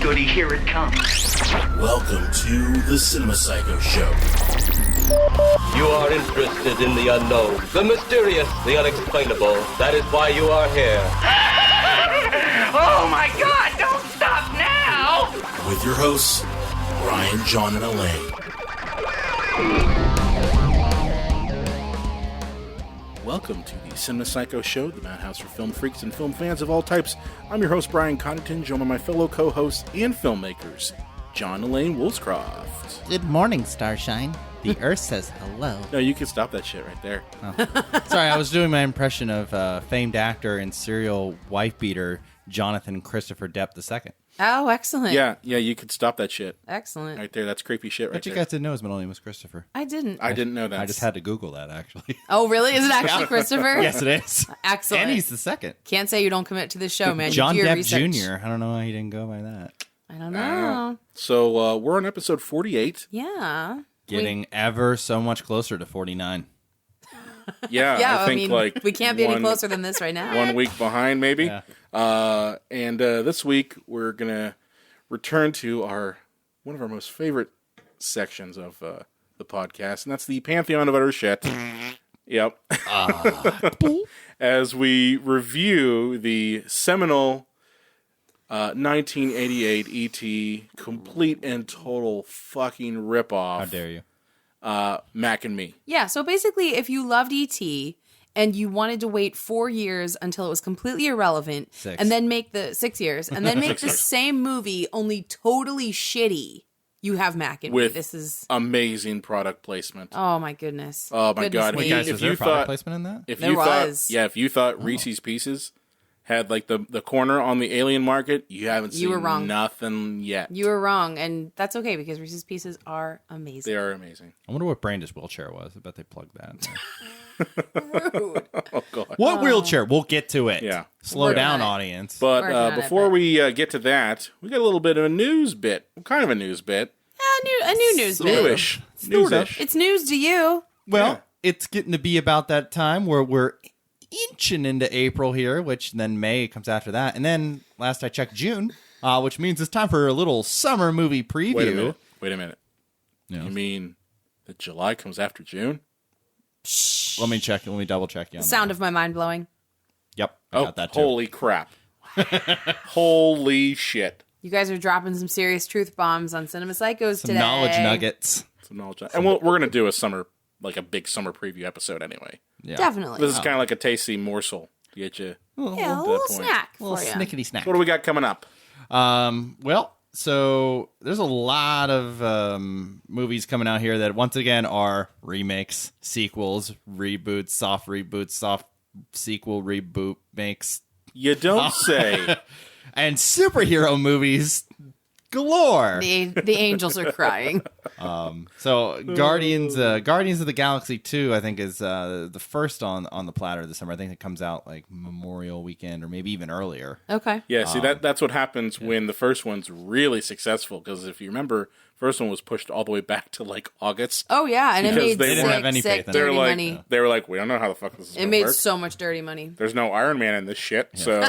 goody, here it comes. Welcome to the Cinema Psycho Show. You are interested in the unknown, the mysterious, the unexplainable. That is why you are here. Oh my God, don't stop now! With your hosts, Brian, John, and Elaine. Welcome to the Cinema Psycho Show, the madhouse for film freaks and film fans of all types. I'm your host, Brian Connaughton, joined by my fellow co-hosts and filmmakers, John and Elaine Woolscroft. Good morning, Starshine. The Earth says hello. No, you can stop that shit right there. Oh. Sorry, I was doing my impression of famed actor and serial wife-beater Jonathan Christopher Depp II. Oh, excellent. Yeah, you could stop that shit. Excellent. Right there, that's creepy shit right But there. you guys didn't know his middle name was Christopher. I didn't. I didn't know that. I just had to Google that, actually. Oh, really? Is it actually Christopher? Yes, it is. Excellent. And he's the second. Can't say you don't commit to the show, man. John you do your Depp research. Jr. I don't know why he didn't go by that. I don't know. So, we're on episode 48. Yeah. Getting ever so much closer to 49. Yeah, Yeah, I think mean, like we can't be any closer than this right now. 1 week behind, maybe. Yeah. And this week we're gonna return to one of our most favorite sections of the podcast, and that's the Pantheon of Utter Shit. Yep. As we review the seminal 1988 E.T. complete and total fucking ripoff. How dare you? Mac and Me. Yeah, so basically, if you loved E.T. and you wanted to wait 4 years until it was completely irrelevant, 6. and then make the 6 years, and then make the same movie only totally shitty, you have Mac and Me. With This is amazing product placement. oh my goodness. Oh my God. me. Wait, guys, If was there you product thought- placement in that? If There you was. if you thought Reese's Pieces had like the corner on the alien market, you haven't seen You were wrong. nothing yet. You were wrong, and that's okay because Reese's Pieces are amazing. They are amazing. I wonder what brand his wheelchair was. I bet they plugged that in there. Rude. Oh God. What wheelchair? We'll get to it. Yeah. Slow Working down, on it. audience. But Working on it, before but- we get to that, we got a little bit of a news bit. Kind of a news bit. A new news bit. Newish. Sort of. Newish. It's news to you. Well, Yeah. it's getting to be about that time where we're inching into April here, which then May comes after that. And then, last I checked, June, which means it's time for a little summer movie preview. Wait a minute. Yeah. You mean that July comes after June? Let me check. Let me double check you on Sound that. of my mind blowing. Yep, I got that too. Holy crap. Holy shit. You guys are dropping some serious truth bombs on Cinema Psychos Some today. knowledge nuggets. Some knowledge. And we're going to do a big summer preview episode anyway. Yeah. Definitely. This is kind of like a tasty morsel to get you. Yeah, a that little point. snack A little for you. snickety snack. What do we got coming up? Well, so there's a lot of movies coming out here that once again are remakes, sequels, reboots, soft sequel reboot makes, You don't say. and superhero movies galore. The angels are crying. So Guardians of the Galaxy 2, I think, is the first on the platter this summer. I think it comes out like Memorial Weekend or maybe even earlier. Okay. Yeah, see, that's what happens when the first one's really successful. Because if you remember, first one was pushed all the way back to like August. Oh, yeah, and it Because made they didn't have any sick, faith in it. They were dirty like, money. they were like, we don't know how the fuck this is It going to made work. so much dirty money. There's no Iron Man in this shit, so...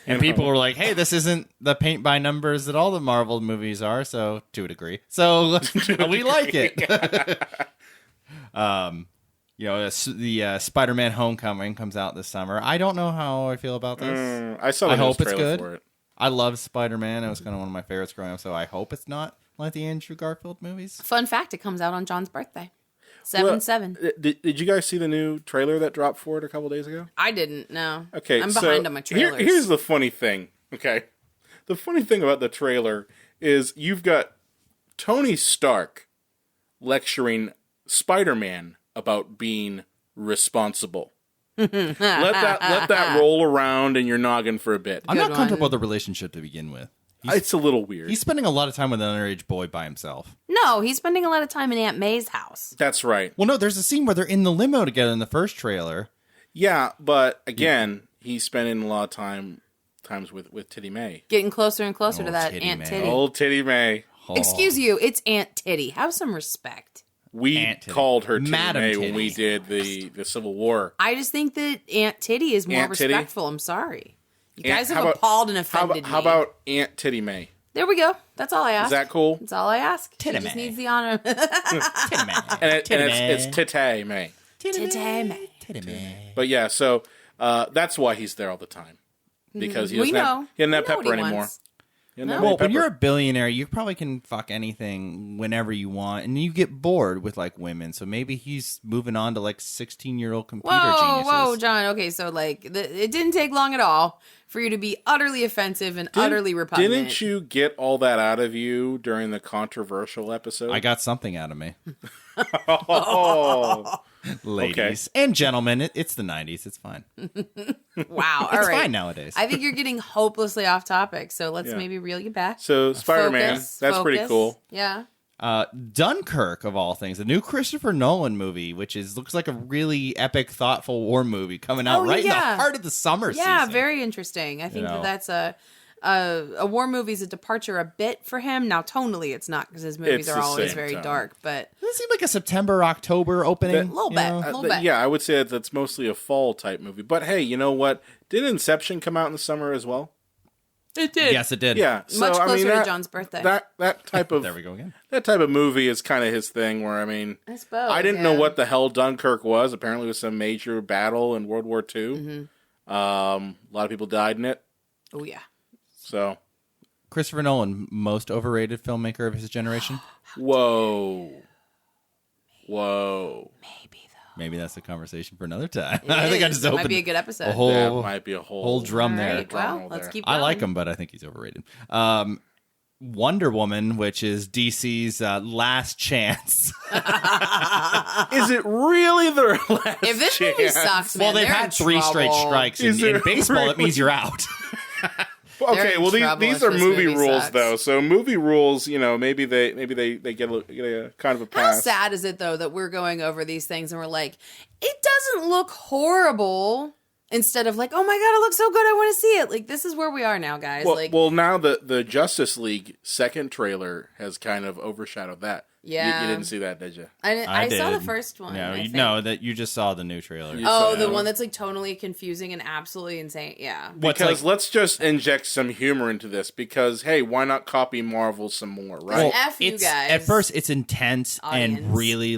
And people were like, hey, this isn't the paint by numbers that all the Marvel movies are, so to a degree. So we like it. The Spider-Man Homecoming comes out this summer. I don't know how I feel about this. I saw the I hope it's trailer good. for it. I love Spider-Man. It was kind of one of my favorites growing up, so I hope it's not like the Andrew Garfield movies. Fun fact, it comes out on John's birthday. Well, 7/7. Did you guys see the new trailer that dropped for it a couple days ago? I didn't, no. Okay, I'm so behind on my trailers. Here's the funny thing, okay? The funny thing about the trailer is you've got Tony Stark lecturing Spider-Man about being responsible. let that roll around in your noggin for a bit. I'm Good not comfortable one. with the relationship to begin with. It's a little weird. He's spending a lot of time with an underage boy by himself. No, he's spending a lot of time in Aunt May's house. That's right. Well, no, there's a scene where they're in the limo together in the first trailer. Yeah, but again, he's spending a lot of times with Titty May. Getting closer and closer to that Titty Aunt May. Titty. Old Titty May. Oh. Excuse you, it's Aunt Titty. Have some respect. We Aunt Titty. called her Titty Madam May Titty. when we did the Civil War. I just think that Aunt Titty is more Aunt Titty? respectful. I'm sorry. You guys How have about- appalled and offended How me. about Aunt Titty May? There we go. That's all I ask. Is that cool? That's all I ask. She Titty just May. needs the honor. And it's Titty May. Titty May. But yeah, so that's why he's there all the time. Because he doesn't have pepper anymore. He doesn't have any Well, when pepper. you're a billionaire, you probably can fuck anything whenever you want, and you get bored with like women. So maybe he's moving on to like 16-year-old computer geniuses. Whoa, John. Okay, so like it didn't take long at all for you to be utterly offensive and utterly repugnant. Didn't you get all that out of you during the controversial episode? I got something out of me. Oh. Ladies and gentlemen, it's the 90s. It's fine. Wow. All It's right. fine nowadays. I think you're getting hopelessly off topic, so let's maybe reel you back. So Spider-Man, Focus. that's pretty cool. Yeah. Dunkirk, of all things, the new Christopher Nolan movie, which looks like a really epic, thoughtful war movie coming out in the heart of the summer season. Yeah, very interesting. I think that's a war movie's a departure a bit for him. Now, tonally, it's not because his movies It's are the always same very tone. dark, but Does it seem like a September, October opening? a little bit. Yeah, I would say that's mostly a fall type movie. But hey, you know what? Did Inception come out in the summer as well? It did. Yes, it did. Yeah, so Much closer that, to John's birthday. That type of There we go again. That type of movie is kind of his thing. Where I suppose. I didn't know what the hell Dunkirk was. Apparently, it was some major battle in World War II. Mm-hmm. A lot of people died in it. Oh yeah. So, Christopher Nolan, most overrated filmmaker of his generation. whoa. Maybe that's a conversation for another time. It I think I is. just That opened might be a good episode. a That whole might be a whole drum All there. right, well, let's keep I going. like him, but I think he's overrated. Wonder Woman, which is DC's last chance. Is it really their last If this chance? movie sucks, man, Well, they've they're had in 3 straight trouble. strikes. Is In it baseball, that really? means you're out. Okay, in well trouble these if are this movie movie rules sucks. though. So movie rules, maybe they get a kind of a How pass. sad is it though that we're going over these things and we're like, it doesn't look horrible. Instead of like, oh my god, it looks so good, I want to see it. Like this is where we are now, guys. Well, now the Justice League second trailer has kind of overshadowed that. Yeah. You didn't see that, did you? I saw the did. first one. No, I think. no, that you just saw the new trailer. Oh, So- the one that's like tonally confusing and absolutely insane. Yeah. Because let's just inject some humor into this. Because hey, why not copy Marvel some more, right? Well, F you it's, guys. At first, it's intense Audience. and really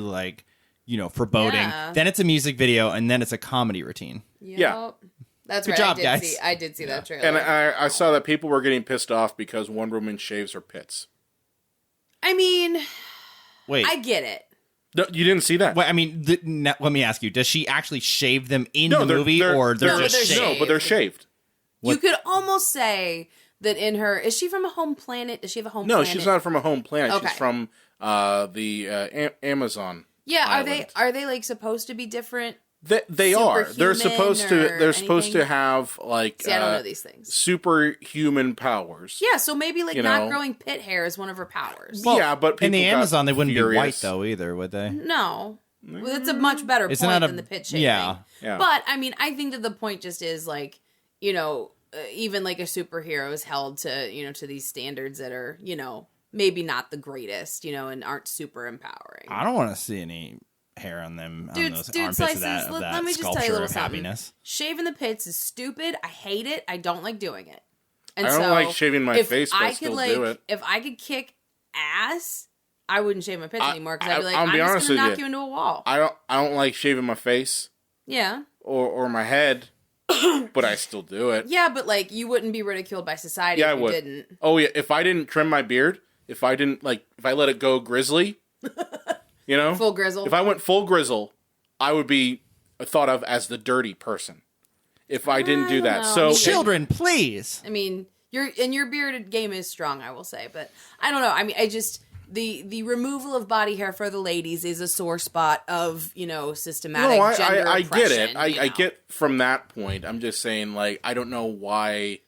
foreboding. Yeah. Then it's a music video, and then it's a comedy routine. Yeah. That's Good right. job, guys. I did see that trailer. And I saw that people were getting pissed off because Wonder Woman shaves her pits. I mean, Wait, I get it. No, you didn't see that? Wait, I mean, let me ask you: does she actually shave them in No, the they're- movie, they're- or they're No, just they're shaved? No, but they're shaved. You could almost say that in her. Is she from a home planet? Does she have a home No, planet? she's not from a home planet. Okay. She's from the Amazon. Yeah, island. are they like supposed to be different? They are. They're Superhuman supposed to. or They're supposed to anything? have like See, I don't know these things. superhuman powers. Yeah, so maybe like You not know. growing pit hair is one of her powers. Yeah, but in the people got Amazon, they wouldn't furious. be white though either, would they? No. Well, that's a much better It's point not a- than the pit shaving. yeah. Yeah. But, I mean, I think that the point just is, like, even, like, a superhero is held to, to these standards that are, maybe not the greatest, and aren't super empowering. I don't want to see any hair on them. Dude, on those dude, armpits slices, of that, of let that me just tell you a sculpture little of something. happiness. Shaving the pits is stupid. I hate it. I don't like doing it. And I don't so, like shaving my if face, but I could, still like, do it. If I could kick ass, I wouldn't shave my pits anymore because I'd be like, I'll I'm be just honest going to with knock you. you into a wall. I don't like shaving my face Yeah. or my head, but I still do it. Yeah, but like you wouldn't be ridiculed by society Yeah, if I you would. didn't. Oh yeah, if I didn't trim my beard, if I let it go grizzly, Full grizzle. If I went full grizzle, I would be thought of as the dirty person. If I didn't do that, know. so Children, please. I mean, your bearded game is strong, I will say, but I don't know. I mean, I just the removal of body hair for the ladies is a sore spot of systematic no, gender I get it. oppression, I get from that point. I'm just saying, like, I don't know why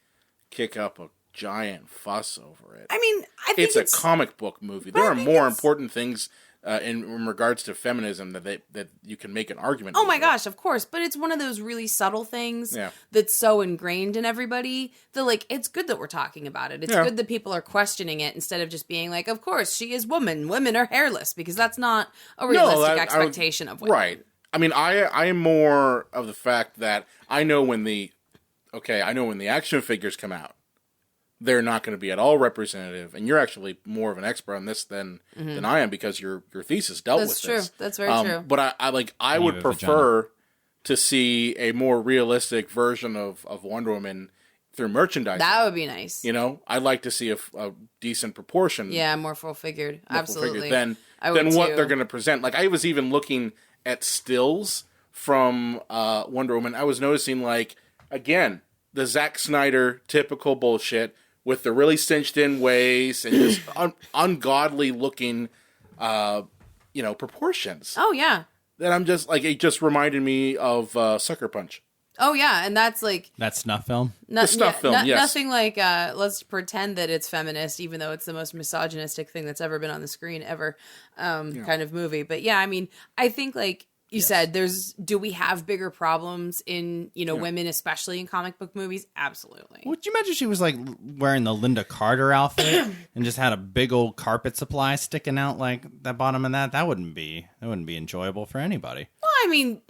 kick up a giant fuss over it. I mean, I think It's a comic book movie. There I are think more it's- important things in regards to feminism that you can make an argument. Oh my over. gosh, of course, but it's one of those really subtle things Yeah. that's so ingrained in everybody that like it's good that we're talking about it. It's Yeah. good that people are questioning it instead of just being like, of course, she is woman. Women are hairless because that's not a realistic expectation of women. Right. I mean, I am more of the fact that I know when the action figures come out, they're not going to be at all representative. And you're actually more of an expert on this than I am because your thesis dealt with this. That's very true. But I would prefer to see a more realistic version of Wonder Woman through merchandising. That would be nice. You know, I'd like to see a decent proportion. Yeah, more full-figured. Absolutely. Than what they're going to present. Like, I was even looking at stills from Wonder Woman. I was noticing, like, again, the Zack Snyder typical bullshit with the really cinched-in waist and just ungodly looking, proportions. Oh, yeah. That I'm just, like, it just reminded me of Sucker Punch. Oh, yeah, and that's like... That snuff film? The snuff film, yes. Nothing like, let's pretend that it's feminist, even though it's the most misogynistic thing that's ever been on the screen ever, kind of movie. But yeah, I mean, I think, like you said, do we have bigger problems in, women, especially in comic book movies? Absolutely. Would you imagine she was, like, wearing the Linda Carter outfit and just had a big old carpet supply sticking out, like, the bottom of that? That wouldn't be enjoyable for anybody. Well, I mean,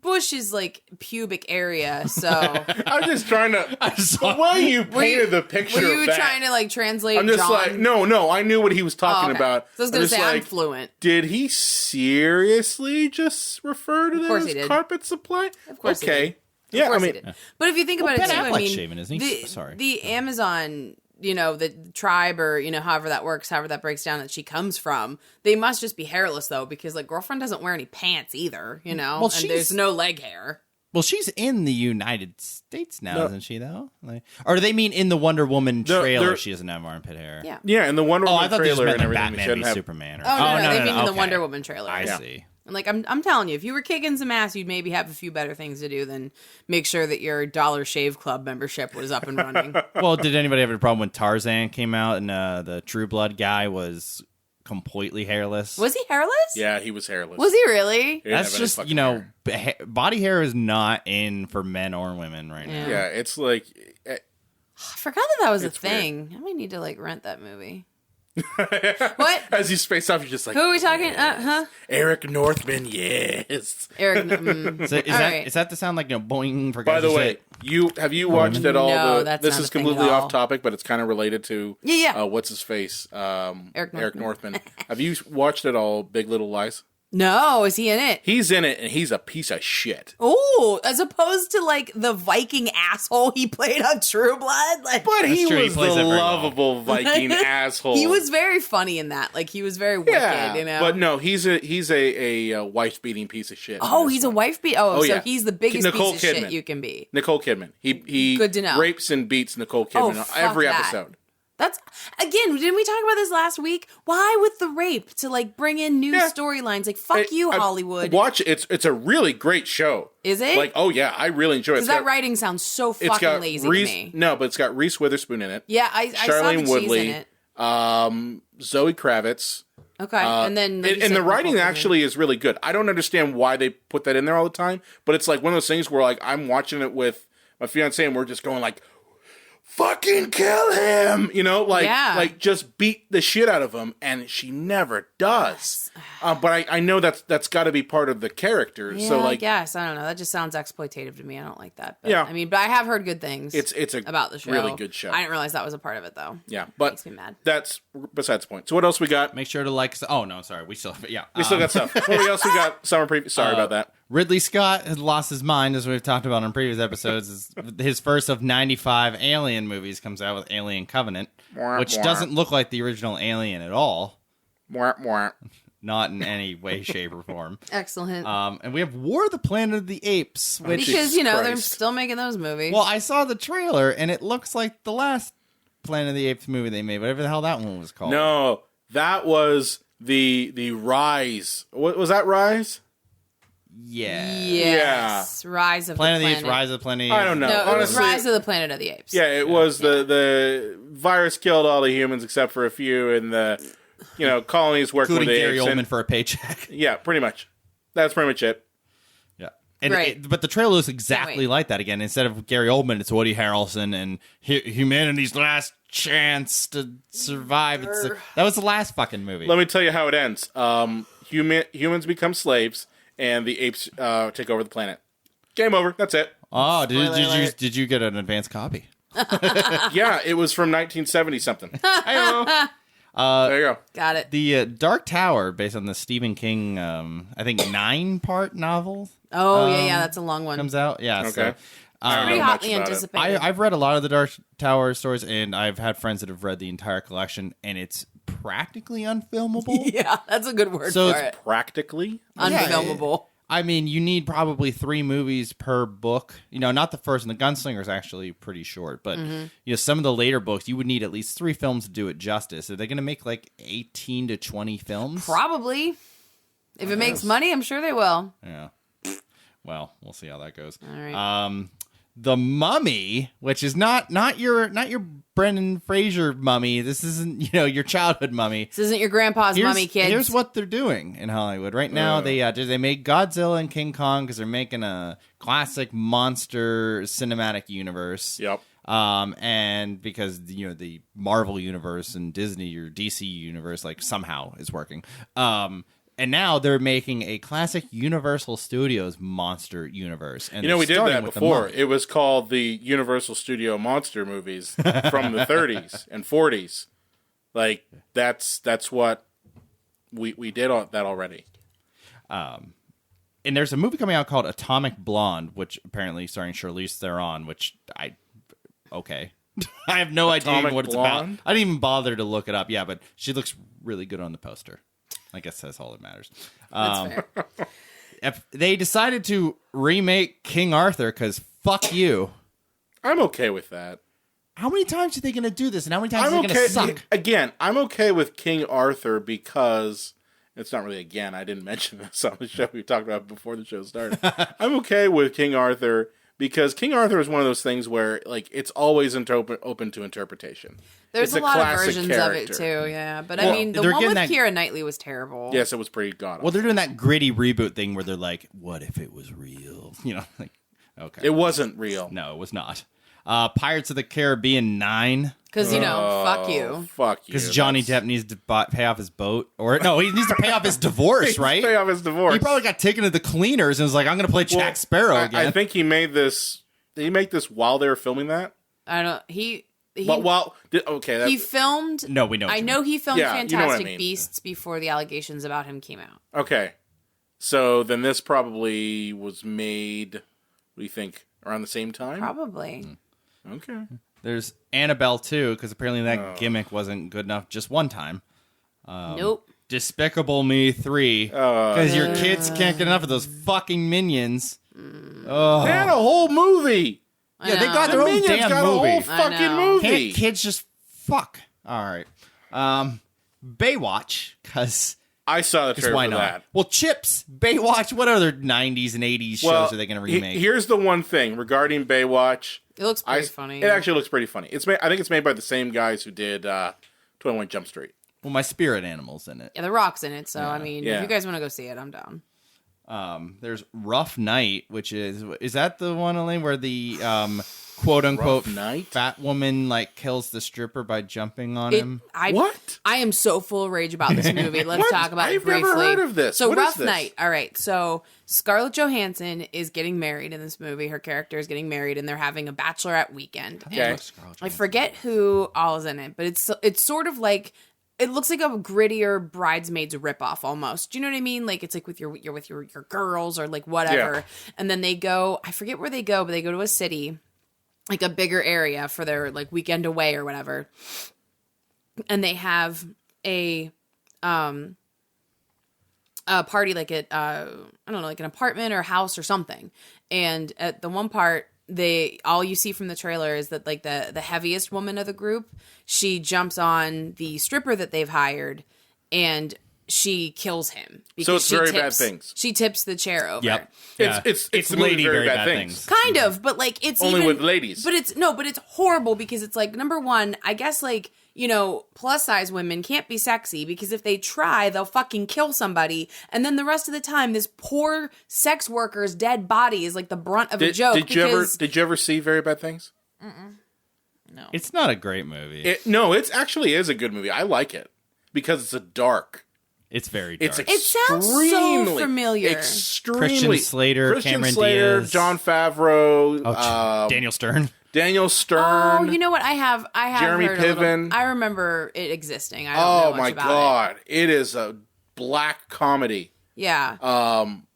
bush is like pubic area, so I'm just trying to. The way you painted the picture. Were you of that, trying to like translate? I'm just John? like, no. I knew what he was talking about. So I was going to say I'm fluent. Did he seriously just refer to that as carpet supply? Of course, okay. He did. Yeah, of course I mean, he did. But if you think about it, Ben too, Affleck's shaven, isn't he? Sorry. The Amazon. The tribe or, however that works, however that breaks down that she comes from, they must just be hairless, though, because, like, girlfriend doesn't wear any pants either, Well, and there's no leg hair. Well, she's in the United States now, isn't she, though? Like, or do they mean in the Wonder Woman trailer she doesn't have armpit hair? Yeah. Yeah, in the Wonder Woman I thought trailer they just and meant everything. Batman v Superman. No, they mean in the okay. Wonder Woman trailer. I see. And, like, I'm telling you, if you were kicking some ass, you'd maybe have a few better things to do than make sure that your Dollar Shave Club membership was up and running. Well, did anybody have a problem when Tarzan came out and the True Blood guy was completely hairless? Was he hairless? Yeah, he was hairless. Was he really? That's just, body hair is not in for men or women right now. Yeah, it's like... I forgot that was a It's thing. I might need to, like, rent that movie. What? As you space off, you're just like... Who are we talking? Eric Northman, yes. Eric. So is that to sound like boing for guys? By the way, have you watched at all? No, that's this not is a thing completely at all. off topic, but it's kind of related to what's his face, Eric Northman. Have you watched at all Big Little Lies? No, is he in it? He's in it, and he's a piece of shit. Oh, as opposed to like the Viking asshole he played on True Blood. Like, But he true, he was the plays it very lovable Viking asshole. he was very funny in that. Like he was very wicked. But no, he's a wife beating piece of shit. Oh, he's a wife beat. So yeah. he's the biggest Nicole piece of Kidman. shit you can be. Nicole Kidman. He Good to know. rapes and beats Nicole Kidman fuck every that. episode. That's again. Didn't we talk about this last week? Why with the rape to like bring in new storylines? Like fuck you, Hollywood. Watch it. It's a really great show. Is it? Like I really enjoy it. Because that writing sounds so fucking lazy to me. No, but it's got Reese Witherspoon in it. Yeah, I saw that Woodley, she's in it. Zoe Kravitz. Okay, and then and the writing actually is really good. I don't understand why they put that in there all the time, but it's like one of those things where like I'm watching it with my fiance and we're just going like, fucking kill him, like just beat the shit out of him, and she never does. But I know that's got to be part of the character. Yeah, so like, I guess I don't know. That just sounds exploitative to me. I don't like that. But, Yeah. I mean, but I have heard good things. It's about the show. really good show. I didn't realize that was a part of it though. Yeah, but makes me mad. That's besides the point. So what else we got? Make sure to like. Oh no, sorry. We still got stuff. What else we got? Summer preview. Sorry about that. Ridley Scott has lost his mind, as we've talked about in previous episodes. His first of 95 Alien movies comes out with Alien Covenant, which doesn't look like the original Alien at all. Not in any way, shape, or form. Excellent. And we have War of the Planet of the Apes, which because they're still making those movies. Well, I saw the trailer, and it looks like the last Planet of the Apes movie they made, whatever the hell that one was called. No, that was the Rise. What was that? Rise? Yeah. Yes. Rise of Planet the of the Planet. Apes, Rise of the Planet of the I Apes. don't know. No, Honestly, it was Rise of the Planet of the Apes. Yeah, it was the virus killed all the humans except for a few, and the colonies worked with Including the Gary apes. Oldman for a paycheck. Yeah, pretty much. That's pretty much it. Yeah. And Right. but the trailer looks exactly like that again. Instead of Gary Oldman, it's Woody Harrelson and humanity's last chance to survive. That was the last fucking movie. Let me tell you how it ends. Humans become slaves, and the apes take over the planet. Game over. That's it. Oh, did you get an advanced copy? Yeah, it was from 1970 something. Hey-o. There you go. Got it. The Dark Tower, based on the Stephen King, I think 9-part novel. Oh, yeah, that's a long one. Comes out. Yeah. Okay. So, I don't Pretty know much hotly about it. anticipated. I've read a lot of the Dark Tower stories, and I've had friends that have read the entire collection, and it's practically unfilmable. Yeah, that's a good word So for it's it. Practically. Unfilmable. I mean, you need probably 3 movies per book. You know, not the first, and the Gunslinger is actually pretty short. But you know, some of the later books, you would need at least 3 films to do it justice. Are they going to make like 18 to 20 films? Probably. If it makes money, I'm sure they will. Yeah. Well, we'll see how that goes. All right. The Mummy, which is not your Brendan Fraser mummy. This isn't your childhood mummy. This isn't your grandpa's mummy, kids. Here's what they're doing in Hollywood right now. They made Godzilla and King Kong because they're making a classic monster cinematic universe. Yep. And because the Marvel universe and Disney or DC universe like somehow is working. And now they're making a classic Universal Studios monster universe. And We did starting that with the before. Mummy. It was called the Universal Studio Monster Movies from the 30s and 40s. Like that's what we did that already. And there's a movie coming out called Atomic Blonde, which apparently starring Charlize Theron, which okay. I have no idea Atomic what it's Blonde? about. I didn't even bother to look it up. Yeah, but she looks really good on the poster. I guess that's all that matters. That's fair. If they decided to remake King Arthur, because fuck you. I'm okay with that. How many times are they going to do this, and how many times I'm is it going to suck? Again, I'm okay with King Arthur because it's not really again. I didn't mention this on the show. We talked about it before the show started. I'm okay with King Arthur because King Arthur is one of those things where like it's always open to interpretation. There's It's a lot of classic versions of character. it too, yeah. But Well, I mean, the they're one getting with that- Keira Knightley was terrible. Yes, it was pretty god. Well, they're doing that gritty reboot thing where they're like, what if it was real? Like, okay. It wasn't real. No, it was not. Pirates of the Caribbean 9. Because, fuck you. Fuck you. Because Johnny That's- Depp needs to pay off his boat. Or, no, he needs to pay off his divorce, right? Pay off his divorce. He probably got taken to the cleaners and was like, I'm going to play Well, Jack Sparrow again. I think he made this. Did he make this while they were filming that? I don't. He okay. he filmed. No, we know what I you know he filmed Yeah, you know what I Fantastic mean. Beasts before the allegations about him came out. Okay. So then this probably was made. What do you think? Around the same time? Probably. Okay. There's Annabelle 2, because apparently that gimmick wasn't good enough just one time. Nope. Despicable Me 3, because your kids can't get enough of those fucking minions. They had a whole movie. Yeah, they got The their own Minions damn got a movie. whole fucking know. movie. Can't kids just fuck? All right. Baywatch, because I saw the trailer why for not? that. Well, Chips, Baywatch, what other 90s and 80s shows are they going to remake? Here's the one thing regarding Baywatch. It looks pretty funny. It actually looks pretty funny. I think it's made by the same guys who did 21 Jump Street. Well, my spirit animal's in it. Yeah, The Rock's in it, so I mean, Yeah. if you guys want to go see it, I'm down. There's Rough Night, which is that the one, Elaine, where the quote unquote Rough Night? fat woman like kills the stripper by jumping on him? What? I am so full of rage about this movie. Let's What? talk about it I've briefly. never heard of this. So What is Rough this? Night. All right. So Scarlett Johansson is getting married in this movie. Her character is getting married, and they're having a bachelorette weekend. Okay. And I forget who all is in it, but it's sort of like. It looks like a grittier Bridesmaids ripoff almost. Do you know what I mean? Like it's like with your girls or like whatever. Yeah. And then they go, I forget where they go, but they go to a city, like a bigger area for their like weekend away or whatever. And they have a party like at I don't know, like an apartment or a house or something. And at the one part, all you see from the trailer is that like the heaviest woman of the group, she jumps on the stripper that they've hired and she kills him. So it's she Very Bad Things. She tips the chair over. Yep. It's the movie Lady Very Bad Things. Kind of, but like it's Only even, with ladies. But it's horrible because it's like, number one, I guess like, plus size women can't be sexy because if they try, they'll fucking kill somebody. And then the rest of the time, this poor sex worker's dead body is like the brunt of a joke. Did you ever see Very Bad Things? No. It's not a great movie. No, it actually is a good movie. I like it because it's a dark. It's very dark. It sounds so extremely- familiar. Extremely. Christian Slater, Cameron Slater, Diaz. Jon Favreau, Daniel Stern. Daniel Stern. Oh, you know what? I have Jeremy heard a little- Piven. I remember it existing. I don't know much my about God. It is a black comedy. Yeah.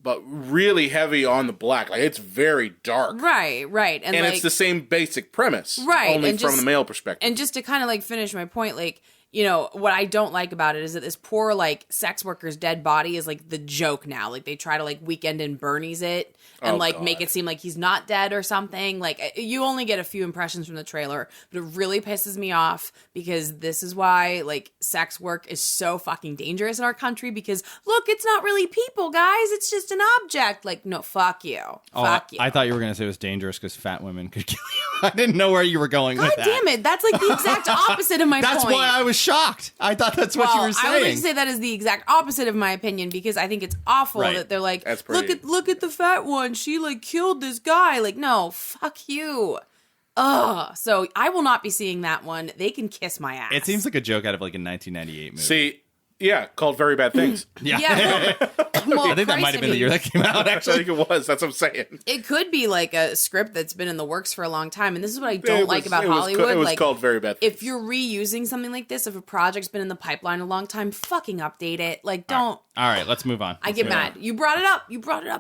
But really heavy on the black. Like, it's very dark. Right. And like, it's the same basic premise. Right, Only and from just- the male perspective. And just to kind of like finish my point, like, you know, what I don't like about it is that this poor like sex worker's dead body is like the joke now. Like they try to like Weekend and Bernie's it and make it seem like he's not dead or something. Like you only get a few impressions from the trailer, but it really pisses me off because this is why like sex work is so fucking dangerous in our country because look, it's not really people, guys. It's just an object. Like, no, fuck you. Fuck you. I thought you were going to say it was dangerous because fat women could kill you. I didn't know where you were going with that. God damn it. That's like the exact opposite of my point. That's why I was shocked. I thought that's what you were saying. I would like to say that is the exact opposite of my opinion because I think it's awful that they're like, That's pretty- look at the fat one. She like killed this guy. Like, no, fuck you. Ugh. So I will not be seeing that one. They can kiss my ass. It seems like a joke out of like a 1998 movie. See, yeah, called Very Bad Things. Yeah. Well, I think that might have been the year that came out, I actually. think it was. That's what I'm saying. It could be like a script that's been in the works for a long time, and this is what I don't It like was- about it was Hollywood. It was like, called Very Bad Things. if you're reusing something like this, if a project's been in the pipeline a long time, fucking update it. Like, don't. All right, let's move on. I get mad. You brought it up.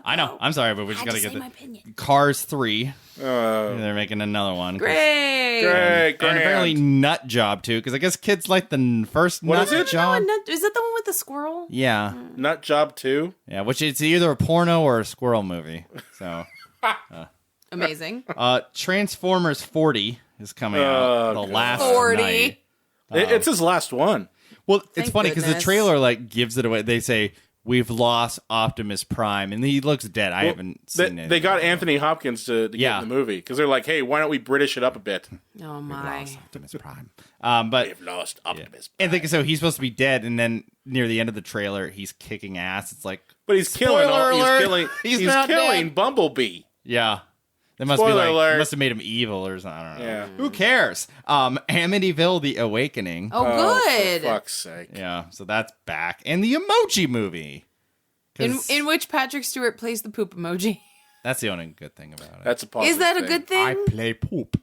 I know. bro. I'm sorry, but we just I got to had get say the my opinion. Cars 3. They're making another one. Great. Great, And apparently Nut Job, too, because I guess kids like the first What Nut is it? Job. Is that the one with the squirrel? Yeah. Nut Job 2. Yeah, which it's either a porno or a squirrel movie. So, Amazing. Transformers 40 is coming out. The last 40. night. It's his last one. Well, it's Thank funny because the goodness. trailer like gives it away. They say we've lost Optimus Prime, and he looks dead. I haven't seen it. They got Anthony Hopkins to get in the movie because they're like, hey, why don't we British it up a bit? Oh my. Lost Optimus Prime. But We've lost Optimus and so he's supposed to be dead, and then near the end of the trailer, he's kicking ass. It's like, But he's killing. Spoiler alert! He's not killing dead. Bumblebee. yeah. They must Spoiler be like, alert. must have made him evil or something. I don't know. Yeah. Who cares? Amityville: The Awakening. Oh, good. For fuck's sake. Yeah, so that's back, and the Emoji Movie. 'Cause In which Patrick Stewart plays the poop emoji. that's the only good thing about it. That's a positive Is that a thing. good thing? I play poop.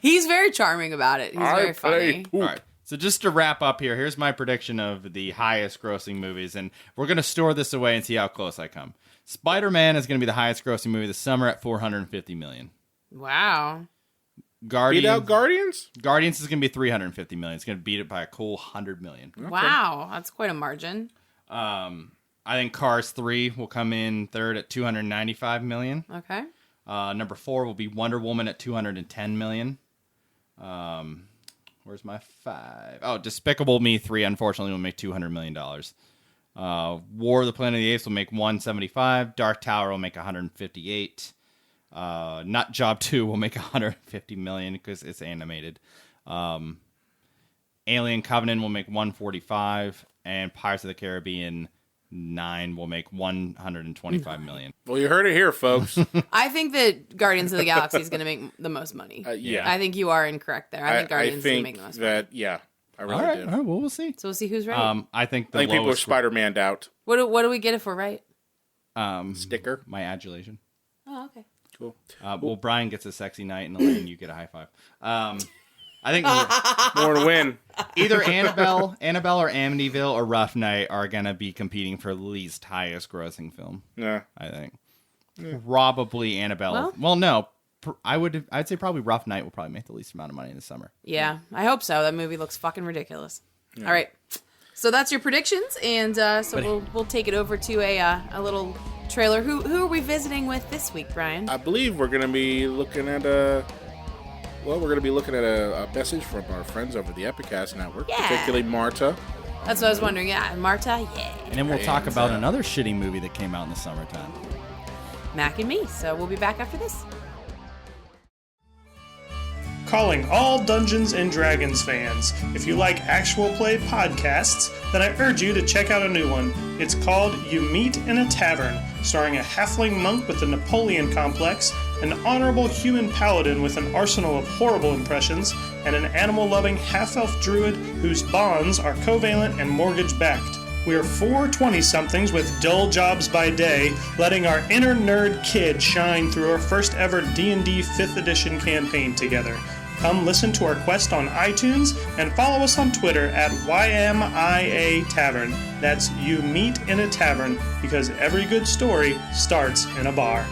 He's very charming about it. He's very funny. Poop. All right. So just to wrap up here, here's my prediction of the highest grossing movies, and we're going to store this away and see how close I come. Spider-Man is going to be the highest grossing movie this summer at $450 million. Wow. Beat out Guardians? Guardians is going to be $350 million. It's going to beat it by a cool $100 million. Wow. That's quite a margin. I think Cars 3 will come in third at $295 million. Okay. Number 4 will be Wonder Woman at $210 million. Where's my 5? Oh, Despicable Me 3, unfortunately, will make $200 million. War of the Planet of the Apes will make $175. Dark Tower will make $158. Nut Job 2 will make $150 million because it's animated. Alien Covenant will make $145. And Pirates of the Caribbean 9 will make $125 million. Well, you heard it here, folks. I think that Guardians of the Galaxy is going to make the most money. Yeah. I think you are incorrect there. I think Guardians is going to make the most money. that, yeah, I really All right, do. well, we'll see. So we'll see who's right. I think the I think people are lowest Spider-Man'd out. What do we get if we're right? Sticker. my adulation. Oh, okay. Cool. Well, Brian gets a sexy night, and Elaine, you get a high five. I think More to win. either Annabelle or Amityville or Rough Night are gonna be competing for least highest grossing film. Yeah. I think probably Annabelle. Well, no, I'd say probably Rough Night will probably make the least amount of money in the summer. Yeah, I hope so. That movie looks fucking ridiculous. All right. So that's your predictions, and so we'll take it over to a little trailer. Who are we visiting with this week, Brian? I believe we're going to be looking at a message from our friends over the Epicast Network, Yeah. particularly Marta. That's what I was wondering. Yeah, Marta. Yeah, And then we'll talk about another shitty movie that came out in the summertime. Mac and me. So we'll be back after this. Calling all Dungeons & Dragons fans. If you like actual play podcasts, then I urge you to check out a new one. It's called You Meet in a Tavern, starring a halfling monk with the Napoleon complex, an honorable human paladin with an arsenal of horrible impressions, and an animal-loving half-elf druid whose bonds are covalent and mortgage-backed. We are four 20-somethings with dull jobs by day, letting our inner nerd kid shine through our first ever D&D 5th edition campaign together. Come listen to our quest on iTunes and follow us on Twitter at YMIA Tavern. That's You Meet in a Tavern, because every good story starts in a bar.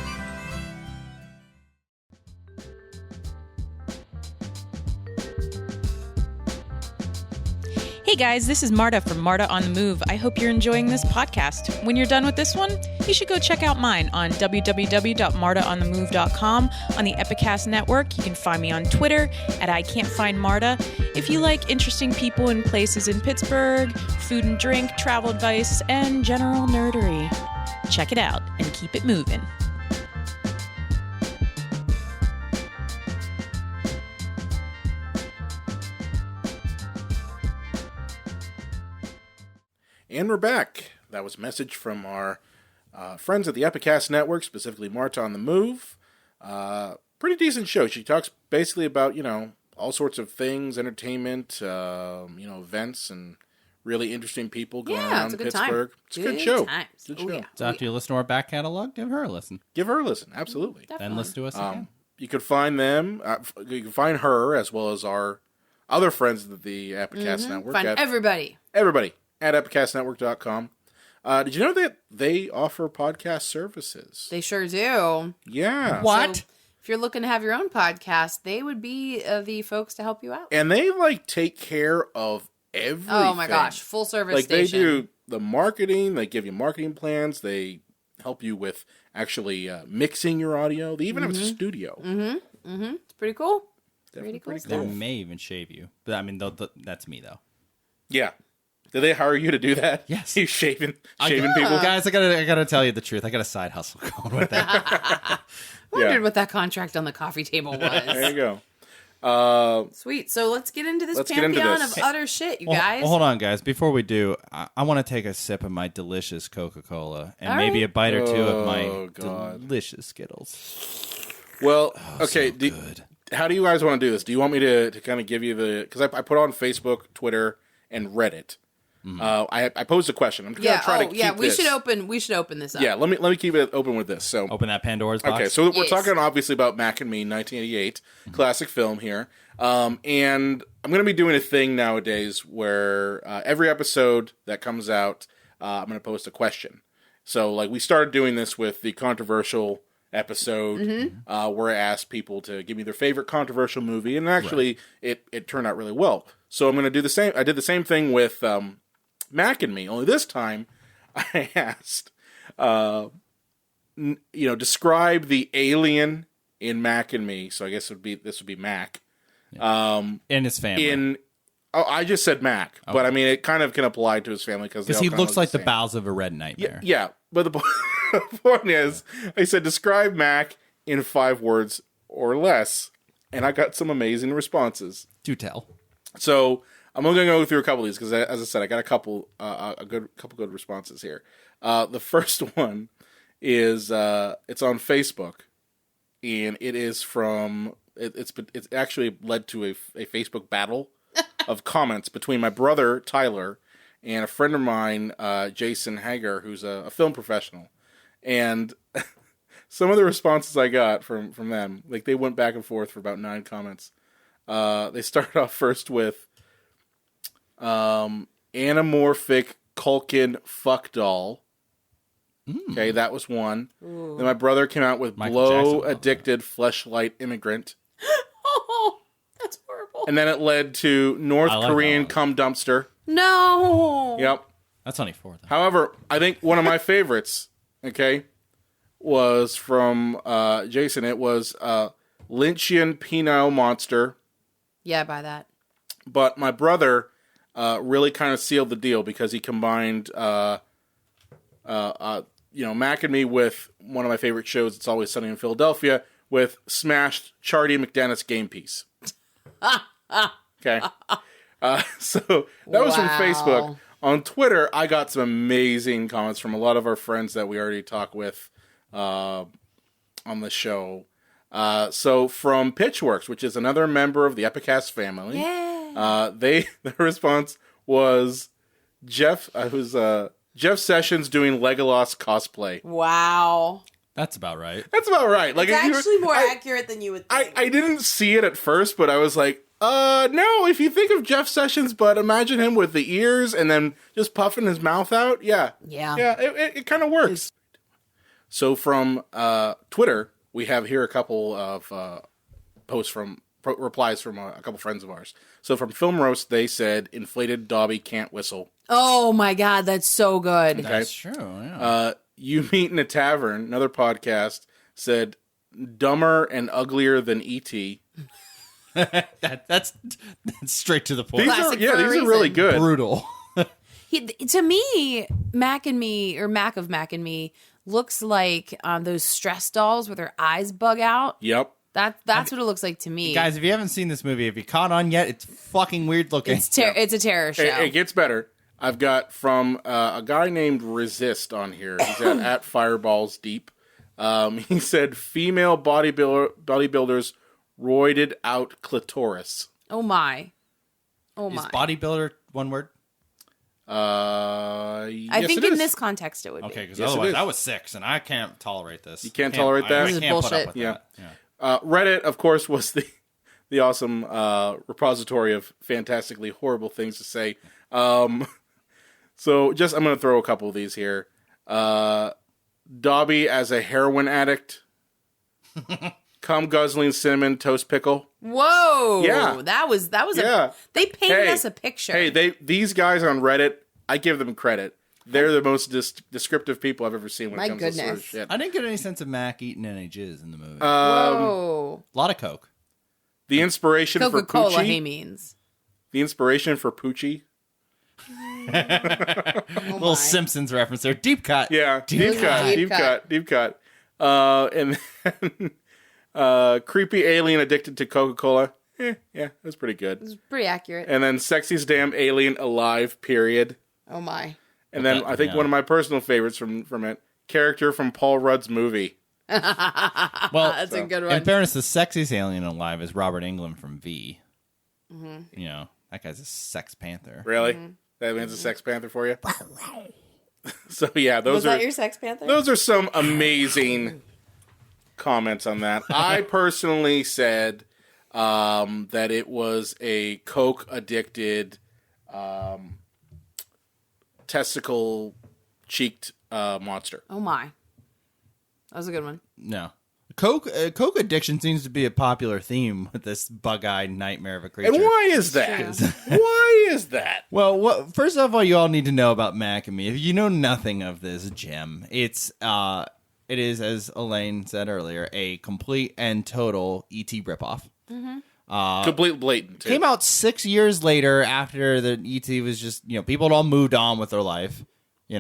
Hey guys, this is Marta from Marta on the Move. I hope you're enjoying this podcast. When you're done with this one, you should go check out mine on www.martaonthemove.com. On the Epicast Network, you can find me on Twitter at I Can't Find Marta. If you like interesting people and places in Pittsburgh, food and drink, travel advice, and general nerdery, check it out and keep it moving. And we're back. That was a message from our friends at the Epicast Network, specifically Marta on the Move. Pretty decent show. She talks basically about, all sorts of things, entertainment, events, and really interesting people going around it's a good Pittsburgh. time. It's a good show. Times. Good Oh, show. yeah. So after you listen to our back catalog, give her a listen. Give her a listen. Absolutely. Then listen to us again. You can find them. You can find her as well as our other friends at the Epicast Network. Find everybody. Everybody at epicastnetwork.com. Did you know that they offer podcast services? They sure do. Yeah. What? So if you're looking to have your own podcast, they would be the folks to help you out. And they take care of everything. Oh my gosh, full service They station. do the marketing. They give you marketing plans. They help you with actually mixing your audio. They even have a studio. It's pretty cool. Definitely Pretty cool They stuff. may even shave you. But I mean, that's me, though. Yeah. Did they hire you to do that? Yes. You shaving people? Guys, I gotta tell you the truth. I got a side hustle going with that. Wondered what that contract on the coffee table was. There you go. Sweet. So let's get into this Let's get into pantheon this. of utter shit, you Well, guys. hold on, guys. Before we do, I want to take a sip of my delicious Coca Cola and All maybe right. a bite or two of my Oh, God. delicious Skittles. Well, okay. So good. How do you guys want to do this? Do you want me to kind of give you because I put on Facebook, Twitter, and Reddit. I posed a question. I'm going to try to keep we this. should open this up. Yeah, let me keep it open with this. So Open that Pandora's box. okay, so we're Yes. talking obviously about Mac and Me, 1988, classic film here. And I'm going to be doing a thing nowadays where every episode that comes out, I'm going to post a question. So like we started doing this with the controversial episode where I asked people to give me their favorite controversial movie, and actually it turned out really well. So I'm going to do the same. I did the same thing with Mac and Me, only this time I asked, describe the alien in Mac and Me. So I guess this would be Mac. And his family. I just said Mac, but I mean it kind of can apply to his family because Because he looks like the bowels of a red nightmare. Yeah, but the point is, I said describe Mac in 5 words or less, and I got some amazing responses. Do tell. So I'm only going to go through a couple of these because, as I said, I got a couple good responses here. The first one is it's on Facebook, and it is from it's actually led to a Facebook battle of comments between my brother Tyler and a friend of mine, Jason Hager, who's a film professional, and some of the responses I got from them, like they went back and forth for about 9 comments. They started off first with anamorphic Culkin fuck doll. Okay, that was one. Ooh. Then my brother came out with blow addicted fleshlight immigrant. Oh, that's horrible. And then it led to North Korean cum dumpster. No. Yep. That's only 4, though. However, I think one of my favorites, was from Jason. It was Lynchian penile monster. Yeah, I buy that. But my brother really kind of sealed the deal because he combined, Mac and Me with one of my favorite shows, It's Always Sunny in Philadelphia, with smashed Charlie McDennis game piece. Okay. So that was from Facebook. On Twitter, I got some amazing comments from a lot of our friends that we already talk with on the show. So from Pitchworks, which is another member of the Epicast family, their response was Jeff Sessions doing Legolas cosplay. Wow. That's about right. That's about right. Like It's actually more accurate than you would think. I didn't see it at first, but I was like, no, if you think of Jeff Sessions, but imagine him with the ears and then just puffing his mouth out. Yeah. It kind of works. So from Twitter, we have here a couple of replies from a couple friends of ours. So from Film Roast, they said, inflated Dobby can't whistle. Oh my God, that's so good. Okay. That's true. Yeah. You Meet in a Tavern, another podcast, said, dumber and uglier than E.T. That's straight to the point. These are really good. Brutal. To me, Mac of Mac and Me looks like those stress dolls where their eyes bug out. Yep. That's what it looks like to me. Guys, if you haven't seen this movie, if you caught on yet, it's fucking weird looking. It's a terror show. It gets better. I've got from a guy named Resist on here. He's at Fireballs Deep. He said, female bodybuilders roided out clitoris. Oh my. Is bodybuilder one word? I think in this context it would be. Okay, because otherwise that was 6, and I can't tolerate this. You can't tolerate that? This is can't bullshit. put up with that. Yeah. Reddit, of course, was the awesome repository of fantastically horrible things to say. So I'm going to throw a couple of these here. Dobby as a heroin addict. Cum guzzling cinnamon toast pickle. Whoa! Yeah, that was they painted us a picture. Hey, these guys on Reddit, I give them credit. They're the most descriptive people I've ever seen when it comes to this sort of shit. I didn't get any sense of Mac eating any jizz in the movie. Whoa! A lot of Coke. The inspiration Coca for Cola, Poochie. he means. The inspiration for Poochie. Little Simpsons reference there. Deep cut. Yeah, deep cut. And then creepy alien addicted to Coca Cola. Yeah, that's pretty good. It's pretty accurate. And then sexiest damn alien alive. Period. Oh my. And then I think one of my personal favorites from it, character from Paul Rudd's movie. Well, that's a good one. In fairness, the sexiest alien alive is Robert Englund from V. Mm-hmm. You know, that guy's a sex panther. Really? Mm-hmm. That man's a sex panther for you? So yeah, Was that your Sex Panther? Those are some amazing comments on that. I personally said that it was a Coke addicted, testicle cheeked monster. Oh my. That was a good one. No. Coke addiction seems to be a popular theme with this bug-eyed nightmare of a creature. And why is that? Why is that? Well, first of all, you all need to know about Mac and Me. If you know nothing of this gem, it is, as Elaine said earlier, a complete and total E.T. ripoff. Mm-hmm. Complete blatant. Too. Came out 6 years later after the E.T. was just, people had all moved on with their life. They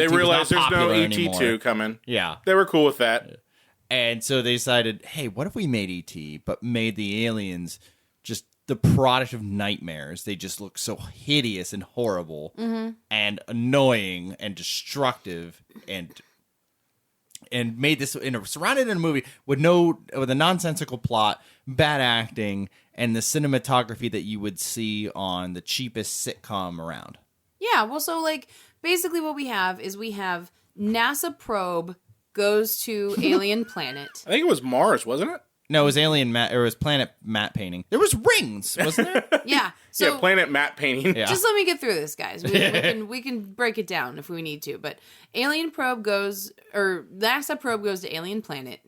realized there's no ET2 coming. Yeah. They were cool with that. And so they decided, hey, what if we made E.T., but made the aliens just the product of nightmares? They just look so hideous and horrible and annoying and destructive and made this surrounded in a movie with a nonsensical plot, bad acting, and the cinematography that you would see on the cheapest sitcom around. Yeah, well, so basically what we have is NASA probe goes to alien planet. I think it was Mars, wasn't it? No, it was alien matte, or it was planet matte painting. There was rings, wasn't there? Yeah. So planet matte painting. Yeah. Just let me get through this, guys. We can break it down if we need to. But NASA probe goes to alien planet.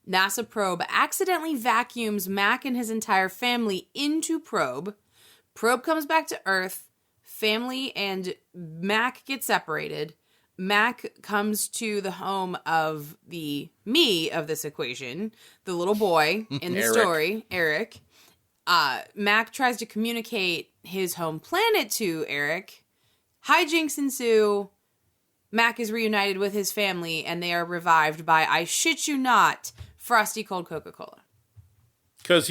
NASA probe accidentally vacuums Mac and his entire family into probe. Probe comes back to Earth. Family and Mac get separated. Mac comes to the home of the me of this equation, the little boy in the story, Eric. Mac tries to communicate his home planet to Eric. Hijinks ensue. Mac is reunited with his family, and they are revived by, I shit you not, frosty cold Coca Cola. Because,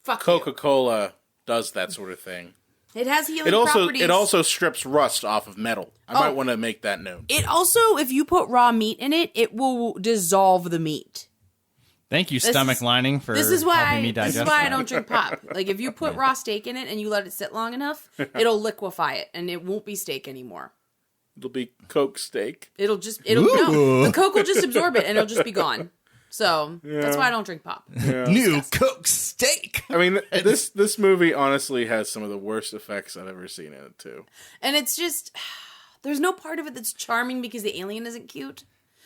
Coca Cola does that sort of thing. It has healing properties. It also strips rust off of metal. I might want to make that known. It also, if you put raw meat in it, it will dissolve the meat. Thank you, stomach lining, for this is why helping me digest this is why I that. don't drink pop. Like if you put raw steak in it and you let it sit long enough, it'll liquefy it and it won't be steak anymore. It'll be Coke steak. It'll the Coke will just absorb it and it'll just be gone. So that's why I don't drink pop. New Coke steak. I mean, this movie honestly has some of the worst effects I've ever seen in it too. And it's just there's no part of it that's charming because the alien isn't cute.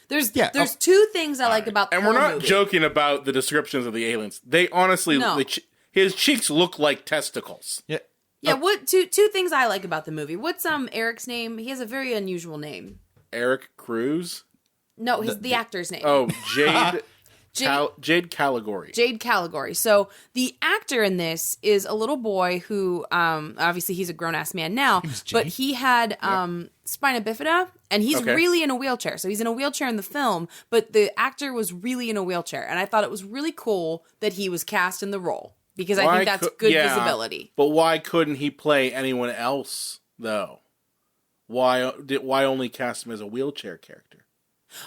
There's two things I like about the And whole we're not movie. joking about the descriptions of the aliens. They honestly, No. his cheeks look like testicles. Yeah. Yeah, what two things I like about the movie. What's Eric's name? He has a very unusual name. Eric Cruz. No, the actor's name. Oh, Jade. Jade Caligari. Jade Caligari. So the actor in this is a little boy who, obviously he's a grown-ass man now, but he had spina bifida, and he's really in a wheelchair. So he's in a wheelchair in the film, but the actor was really in a wheelchair. And I thought it was really cool that he was cast in the role, because I think that's good visibility. But why couldn't he play anyone else, though? Why only cast him as a wheelchair character?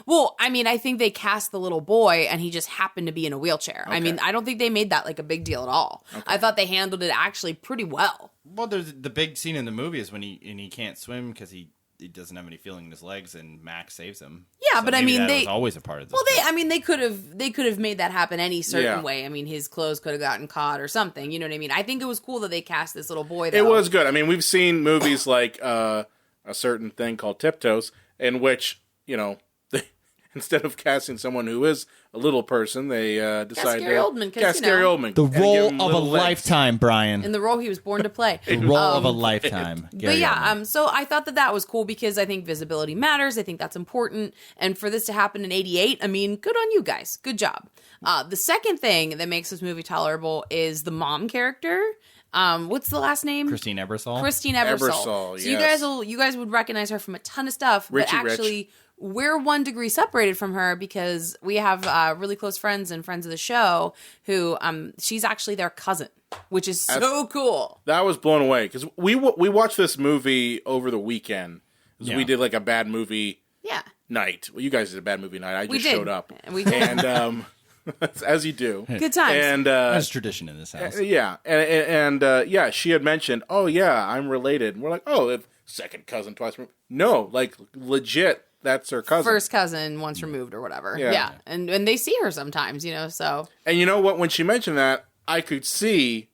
Well, I mean, I think they cast the little boy and he just happened to be in a wheelchair. I mean, I don't think they made that like a big deal at all. I thought they handled it actually pretty well. Well, there's the big scene in the movie is when he can't swim because he doesn't have any feeling in his legs, and Max saves him. Yeah, So but I maybe mean, that was always a part of this. Well, they could have made that happen any certain Yeah. way. I mean, his clothes could have gotten caught or something. You know what I mean? I think it was cool that they cast this little boy. Though. It was good. I mean, we've seen movies like a certain thing called Tiptoes, in which, instead of casting someone who is a little person, they decided Gary Oldman, 'cause, cast Gary Oldman. the and give role him of a little legs. lifetime, Brian. in the role he was born to play. The role of a lifetime. But Gary yeah, Oldman. so I thought that was cool because I think visibility matters. I think that's important. And for this to happen in 88, I mean, good on you guys. Good job. The second thing that makes this movie tolerable is the mom character. What's the last name? Christine Ebersol. Christine Ebersol. Ebersol, So yes. you guys would recognize her from a ton of stuff, Richie but actually we're 1 degree separated from her because we have really close friends and friends of the show who she's actually their cousin, which is so cool. That was blown away because we watched this movie over the weekend. Yeah. We did like a bad movie Yeah. night. Well, you guys did a bad movie night. I We just did. showed up. We did. And as you do. Good times. And That's tradition in this house. yeah, and she had mentioned, oh yeah, I'm related. And we're like, oh, second cousin twice removed. No, like legit, that's her cousin. First cousin once removed or whatever. Yeah. Yeah. And they see her sometimes, so. And you know what? When she mentioned that, I could see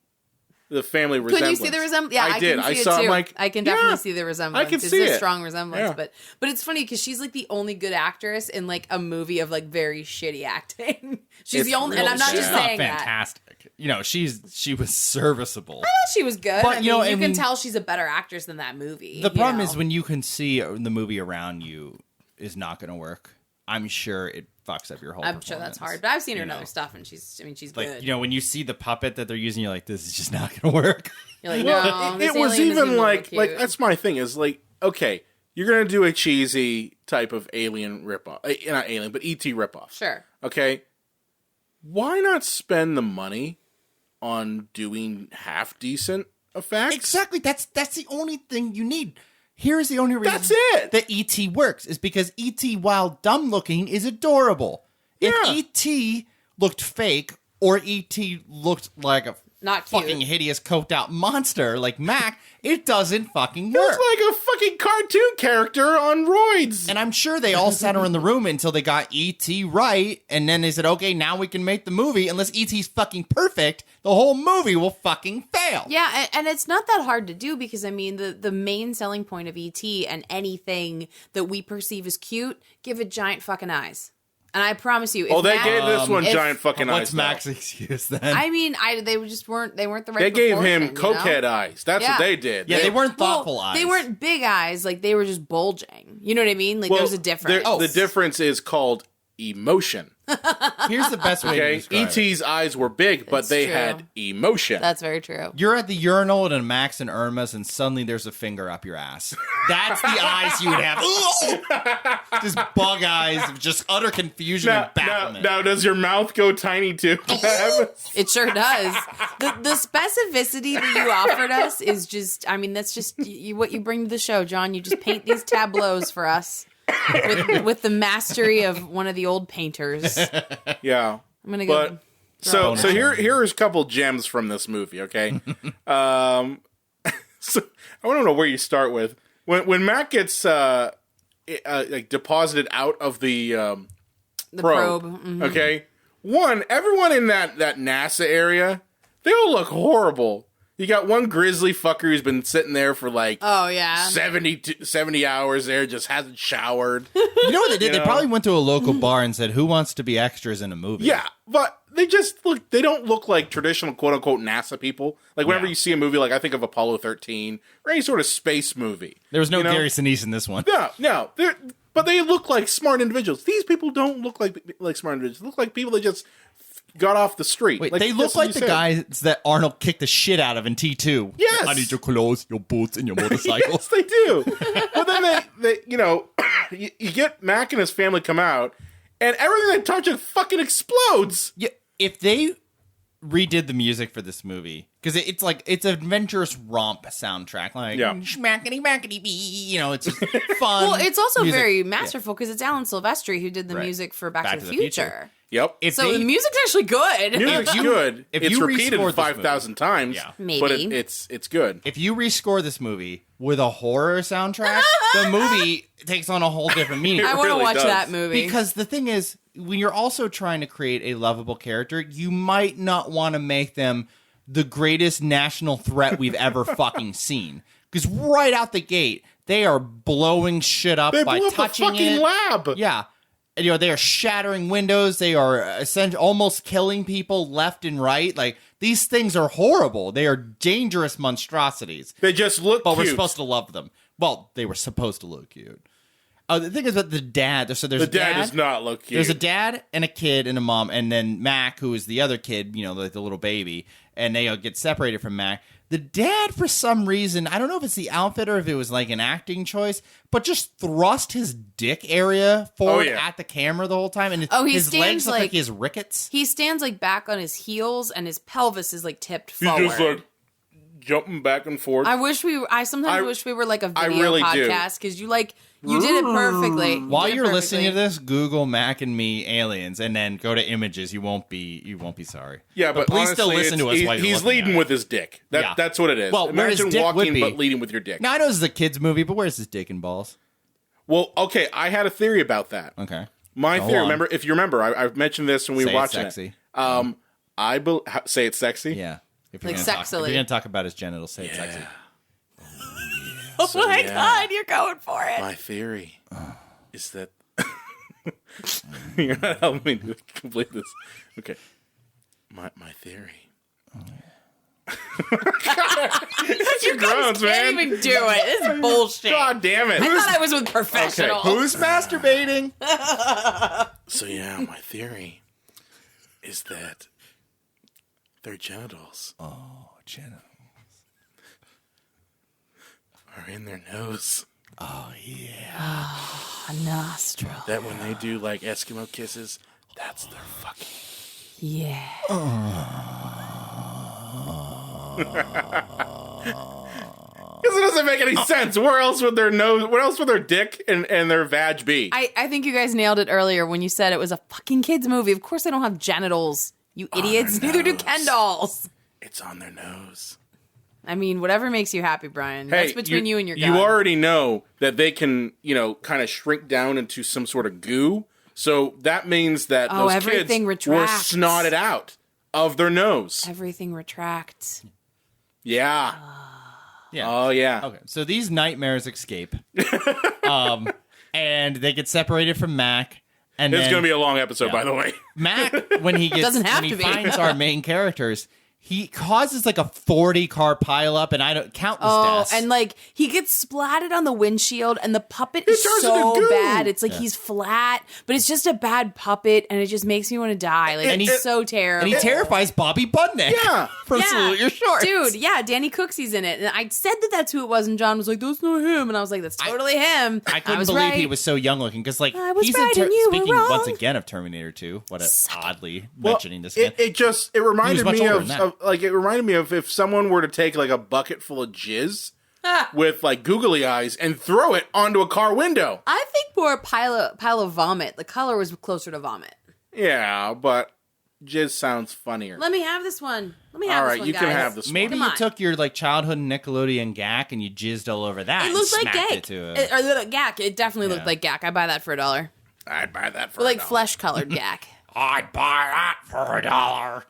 the family resemblance. Could you see the resemblance? Yeah, I did. can see I saw. it too. I'm like, I can definitely yeah, see the resemblance. I can It's see a it. strong resemblance, Yeah. but it's funny because she's like the only good actress in like a movie of like very shitty acting. She's It's the only, and really I'm not sad. just She's not saying that. fantastic. she was serviceable. She was good. But, I you know, mean, you I can mean- tell she's a better actress than that movie. The problem you is know? when you can see the movie around you is not going to work. I'm sure it fucks up your whole I'm sure performance, that's hard, but I've seen her in you other know. stuff, and she's Like, good. when you see the puppet that they're using, you're like, this is just not going to work. You're like, Well, no, this it was alien isn't even like cute. that's my thing is like, okay, you're gonna do a cheesy type of alien ripoff, not alien, but ET ripoff. Sure. Okay, why not spend the money on doing half decent effects? Exactly. That's the only thing you need. Here's the only reason That's it. that E.T. works is because E.T., while dumb looking, is adorable. If Yeah. E.T. looked fake or E.T. looked like a Not cute. fucking hideous coked out monster like Mac, it doesn't fucking It work. was like a fucking cartoon character on roids. And I'm sure they all sat around in the room until they got E.T. right, and then they said, okay, now we can make the movie. Unless E.T.'s fucking perfect, the whole movie will fucking fail. Yeah, and it's not that hard to do because, I mean, the main selling point of E.T. and anything that we perceive as cute, give it giant fucking eyes. And I promise you, if They Mac- gave this one if- giant fucking eyes. What's Mac's excuse then? I mean, they just weren't. They weren't the right. They gave proportion, him you know? cokehead eyes. That's Yeah. what they did. Yeah, they weren't Well, thoughtful eyes. They weren't big eyes. Like they were just bulging. You know what I mean? Like there's a difference. The difference is called emotion. Here's the best way to Okay, describe it. E.T.'s eyes were big, but It's they true. had emotion. That's very true. You're at the urinal at a Max and Irma's, and suddenly there's a finger up your ass. That's the eyes you would have. Just bug eyes of just utter confusion and bafflement. now, does your mouth go tiny too? It sure does. The specificity that you offered us is just. I mean, that's just what you bring to the show, John. You just paint these tableaus for us with the mastery of one of the old painters. Yeah. I'm gonna go. But so here's a couple gems from this movie. Okay, so I want to know where you start with when Mac gets like deposited out of the probe. Mm-hmm. Okay, everyone in that NASA area, they all look horrible. You got one grizzly fucker who's been sitting there for like 70 hours there, just hasn't showered. You know what they did? They probably went to a local bar and said, "Who wants to be extras in a movie?" Yeah, but they don't look like traditional quote unquote NASA people. Like whenever you see a movie, like I think of Apollo 13 or any sort of space movie. There was no Gary Sinise in this one. No. But they look like smart individuals. These people don't look like smart individuals. They look like people that just got off the street. Wait, they look like the guys that Arnold kicked the shit out of in T2. Yes. I need your clothes, your boots, and your motorcycle. Yes, they do. But then they you get Mac and his family come out, and everything they touch it fucking explodes. Yeah, if they redid the music for this movie, because it's an adventurous romp soundtrack, like schmackety mackety bee, it's just fun. Well, it's also music. very masterful because it's Alan Silvestri who did the music for Back to the Future. Yep. So the music's actually good. Music's good. If it's you repeated rescored 5,000 times, Maybe. but it's good. If you rescore this movie with a horror soundtrack, the movie takes on a whole different meaning. I want to really watch does. that movie. Because the thing is, when you're also trying to create a lovable character, you might not want to make them the greatest national threat we've ever fucking seen. Because right out the gate, they are blowing shit up They by blew up touching a fucking it. lab. Yeah. And, they are shattering windows. They are essentially almost killing people left and right. Like, these things are horrible. They are dangerous monstrosities. They just look But cute. we're supposed to love them. Well, they were supposed to look cute. The thing is that the dad. So there's The dad does not look cute. There's a dad and a kid and a mom, and then Mac, who is the other kid, like the little baby, and they get separated from Mac. The dad, for some reason, I don't know if it's the outfit or if it was like an acting choice, but just thrust his dick area forward at the camera the whole time, and his legs look like he has rickets. He stands back on his heels, and his pelvis is tipped forward. He's just jumping back and forth. I sometimes wish we were like a video really podcast because you did it perfectly. While you're listening to this, Google Mac and Me aliens, and then go to images. You won't be sorry. Yeah, but please honestly, still listen to us while you're he's looking leading at it. with his dick. That's what it is. Well, where imagine his dick would walking be. but leading with your dick. Now I know this is a kids movie, but where's his dick and balls? Well, okay, I had a theory about that. Okay, my Go theory. on. If you remember, I've mentioned this when we were watching sexy. it. Say it's sexy. Yeah, if you're Like gonna sexily. if you're gonna talk about his genitals, say it's sexy. Oh my God, you're going for it. My theory is that you're not helping me to complete this. Okay, my theory. That's your groans, man. Can't even do it. This is bullshit. God damn it! I thought I was with professionals. Who's masturbating? So yeah, my theory is that their genitals Genitals. are in their nose. Oh yeah. A nostril. That when they do like Eskimo kisses, that's their fucking. Yeah. Because it doesn't make any sense. Where else would their nose? Where else would their dick and their vag be? I think you guys nailed it earlier when you said it was a fucking kids movie. Of course they don't have genitals, you idiots. Neither do Ken dolls. It's on their nose. I mean, whatever makes you happy, Brian. That's between you and your God. You already know that they can, kind of shrink down into some sort of goo. So that means that those kids everything were retracts. snotted out of their nose. Everything retracts. Yeah. Yeah. Oh, yeah. Okay, so these nightmares escape, and they get separated from Mac. And It's then going to be a long episode, by the way. Mac, when he Doesn't have when he to be. finds our main characters, he causes like a 40-car pileup, and I don't countless deaths. And he gets splatted on the windshield, and the puppet is turns so into goo. bad. It's he's flat, but it's just a bad puppet, and it just makes me want to die. And He's so terrible. and he terrifies Bobby Budnick. Yeah. From Salute Your Shorts. Dude, yeah, Danny Cooksey's in it. And I said that that's who it was, and John was like, that's not him. And I was like, that's totally him. I couldn't was believe right. he was so young looking, because I was he's right and you were speaking wrong. once again of Terminator 2. What oddly mentioning this again. It reminded much me older of than that. it reminded me of if someone were to take like a bucket full of jizz with like googly eyes and throw it onto a car window. I think more a pile of vomit. The color was closer to vomit. Yeah, but jizz sounds funnier. Let me have this one. Let me have All this right, one, you guys. can have this Maybe Come you on. took your like childhood Nickelodeon gack and you jizzed all over that. It looks and like smacked gack. it to Or gack. It definitely Yeah. looked like gack. I buy that for $1. I'd buy that for Or like $1. flesh-colored gack. I'd buy that for $1.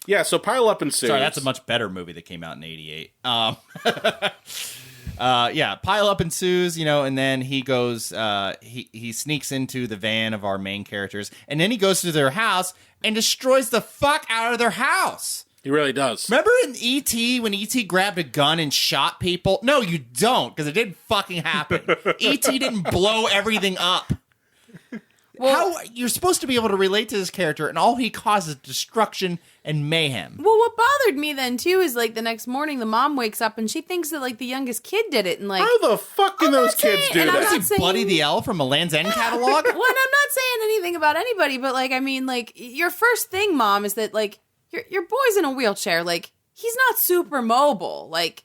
Yeah, so pile up ensues. Sorry, that's a much better movie that came out in '88. Yeah, pile up ensues, and then he goes, he sneaks into the van of our main characters, and then he goes to their house and destroys the fuck out of their house. He really does. Remember in E.T. when E.T. grabbed a gun and shot people? No, you don't, because it didn't fucking happen. E.T. didn't blow everything up. How you're supposed to be able to relate to this character, and all he causes destruction and mayhem. Well, what bothered me then, too, is, like, the next morning the mom wakes up and she thinks that, like, the youngest kid did it. And, like, How the fuck can I'm those not kids saying- do and I'm that? not Is he Buddy saying- the Elf from a Land's End catalog? well, and I'm not saying anything about anybody, but, like, I mean, like, your first thing, Mom, is that, like, your boy's in a wheelchair. Like, he's not super mobile. Like,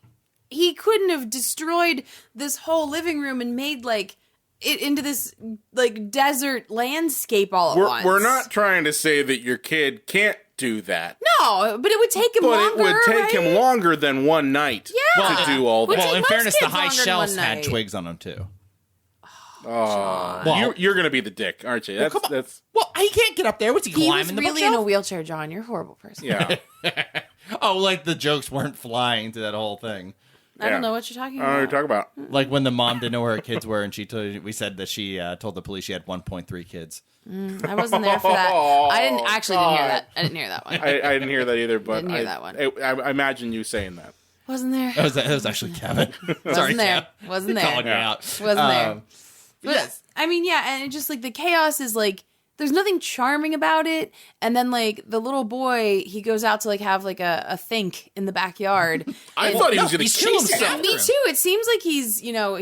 he couldn't have destroyed this whole living room and made, like, it into this, like, desert landscape all at once. We're not trying to say that your kid can't do that. No, but it would take him But longer, it would take him right? longer than one night Yeah. to do all Would that. take Well, in most fairness, the kids high longer than shelves one had night. twigs on them too. Oh, Well- you're going to be the dick, aren't you? That's come on. that's Well, he can't get up there. What's he He climbing was the really in a bookshelf? wheelchair, John. You're a horrible person. yeah. Oh, like the jokes weren't flying to that whole thing. I don't know what you're talking I don't know what about. you're talking about. Like when the mom didn't know where her kids were, and we said that she told the police she had 1.3 kids. I wasn't there for that. I didn't hear that. I didn't hear that one. I didn't hear that either, but Didn't hear that one. I imagine you saying that. Wasn't there. That was actually Kevin. Sorry, Wasn't there. Kev. Wasn't Calling there. me out. Wasn't there. But, yes. I mean, yeah, and it just, like, the chaos is, like, there's nothing charming about it. And then, like, the little boy, he goes out to, like, have, like, a think in the backyard. I And- thought he was no, going he's to kill chasing himself. after Me him. too. It seems like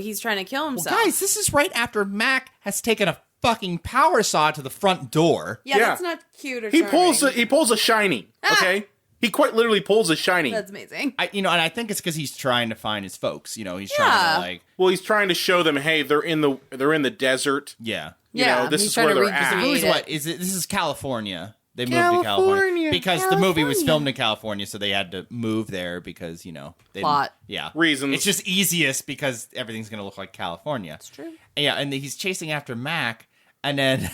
he's trying to kill Well, himself. guys, this is right after Mac has taken a fucking power saw to the front door. Yeah, Yeah. that's not cute or He charming. pulls a shiny, okay? He quite literally pulls a shiny. That's amazing. And I think it's because he's trying to find his folks. He's Yeah. trying to like, Well, he's trying to show them, hey, they're in the desert. yeah. You know, this he's is trying where to they're at. recreate Who's it. what? This is California. They moved to California because the movie was filmed in California, so they had to move there because they Plot. Yeah, Reasons. It's just easiest because everything's going to look like California. It's true. Yeah, and he's chasing after Mac, and then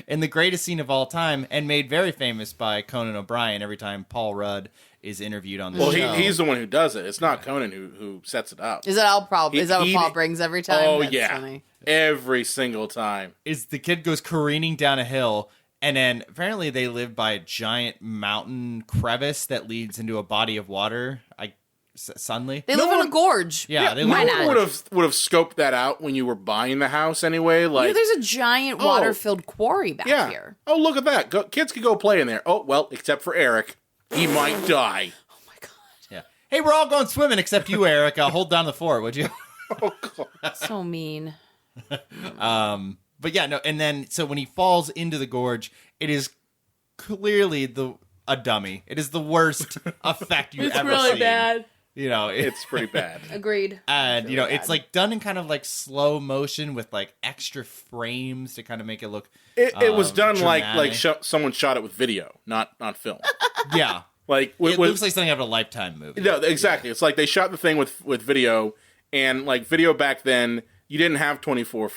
in the greatest scene of all time, and made very famous by Conan O'Brien every time Paul Rudd is interviewed on the Well, show. he's the one who does it. It's not Conan who sets it up. Is that all problem? Is that what He- Paul brings every time? Oh, That's yeah. funny. Every single time. is the kid goes careening down a hill, and then apparently they live by a giant mountain crevice that leads into a body of water. Suddenly, They live in a gorge. yeah, they No live. one would have scoped that out when you were buying the house anyway. You know, Like, there's a giant water-filled quarry back yeah. here. Oh, look at that. Kids can go play in there. Oh, well, except for Eric. He might die. Oh my god, Yeah. Hey, we're all going swimming except you, Eric. Hold down the fort, would you? Oh, God. so mean. But yeah, no. And then so when he falls into the gorge, it is clearly a dummy. It is the worst effect you've ever seen. It's pretty bad. Agreed. And Really it's bad. like done in kind of like slow motion with like extra frames to kind of make it look. It was done dramatic. like someone shot it with video, not film. Yeah, Like it looks like something out of a Lifetime movie. No, exactly. It's like they shot the thing with video, and like video back then, you didn't have 24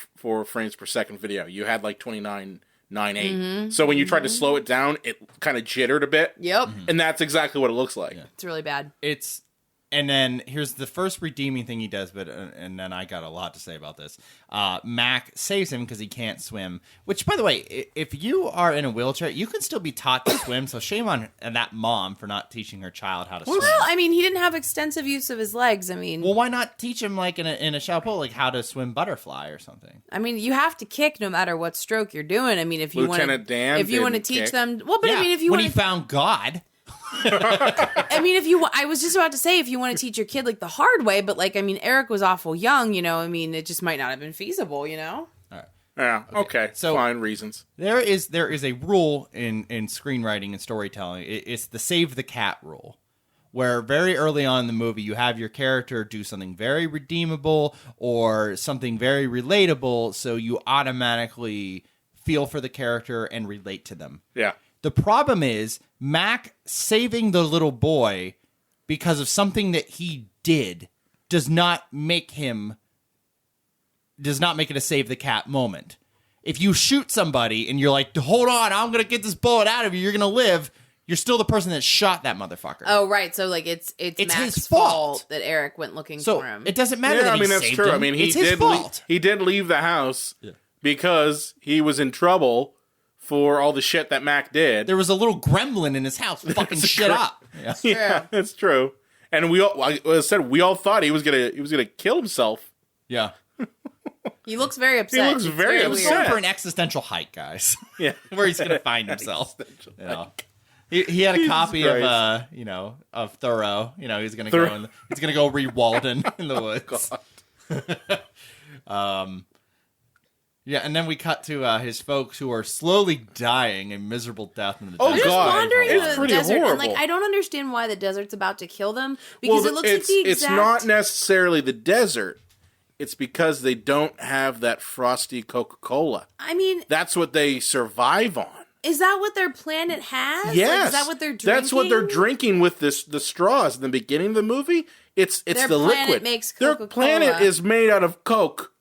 frames per second video. You had like 29.98. Mm-hmm. So when you tried to slow it down, it kind of jittered a bit. Yep. And that's exactly what it looks like. It's really bad. And then here's the first redeeming thing he does, and then I got a lot to say about this. Mac saves him because he can't swim, which, by the way, if you are in a wheelchair, you can still be taught to swim, so shame on that mom for not teaching her child how to swim. Well, I mean, he didn't have extensive use of his legs. I mean, Well, why not teach him, like, in a shallow pool, like how to swim butterfly or something? you have to kick no matter what stroke you're doing. I mean, if you want Lieutenant Dan if you want to didn't teach kick. them, well, but Yeah, I mean, if you when want he to, found God. I was just about to say, if you want to teach your kid like the hard way, but like, I mean, Eric was awful young, I mean, it just might not have been feasible, Yeah. Okay. So- fine reasons. There is a rule in screenwriting and storytelling. It's the save the cat rule, where very early on in the movie you have your character do something very redeemable or something very relatable, so you automatically feel for the character and relate to them. Yeah. The problem is Mac saving the little boy because of something that he did does not make it a save the cat moment. If you shoot somebody and you're like, hold on, I'm going to get this bullet out of you, you're going to live, you're still the person that shot that motherfucker. Oh, right. So, like, it's Mac's his fault that Eric went looking for him. It doesn't matter that he that's saved true. him. I mean, it's his fault. He did leave the house because he was in trouble for all the shit that Mac did. There was a little gremlin in his house fucking shit up. Yeah. Yeah, that's true. And we all, like I said, we all thought he was gonna kill himself. Yeah. He looks very upset. He looks It's very weird. upset. He's going for an existential hike, guys. Yeah, Where he's going to find himself. You know. He had a copy of of Thoreau. You know, he's going to go read Walden in the woods. Yeah, and then we cut to his folks who are slowly dying a miserable death in the Oh, desert. Just God. wandering It's the pretty desert, and horrible. like I don't understand why the desert's about to kill them because it looks like the exact. It's not necessarily the desert. It's because they don't have that frosty Coca Cola. I mean, That's what they survive on. is that what their planet has? Yes, Like, is that what they're drinking? That's what they're drinking with the straws in the beginning of the movie. It's Their the planet liquid. makes Their Coca-Cola. planet is made out of Coke.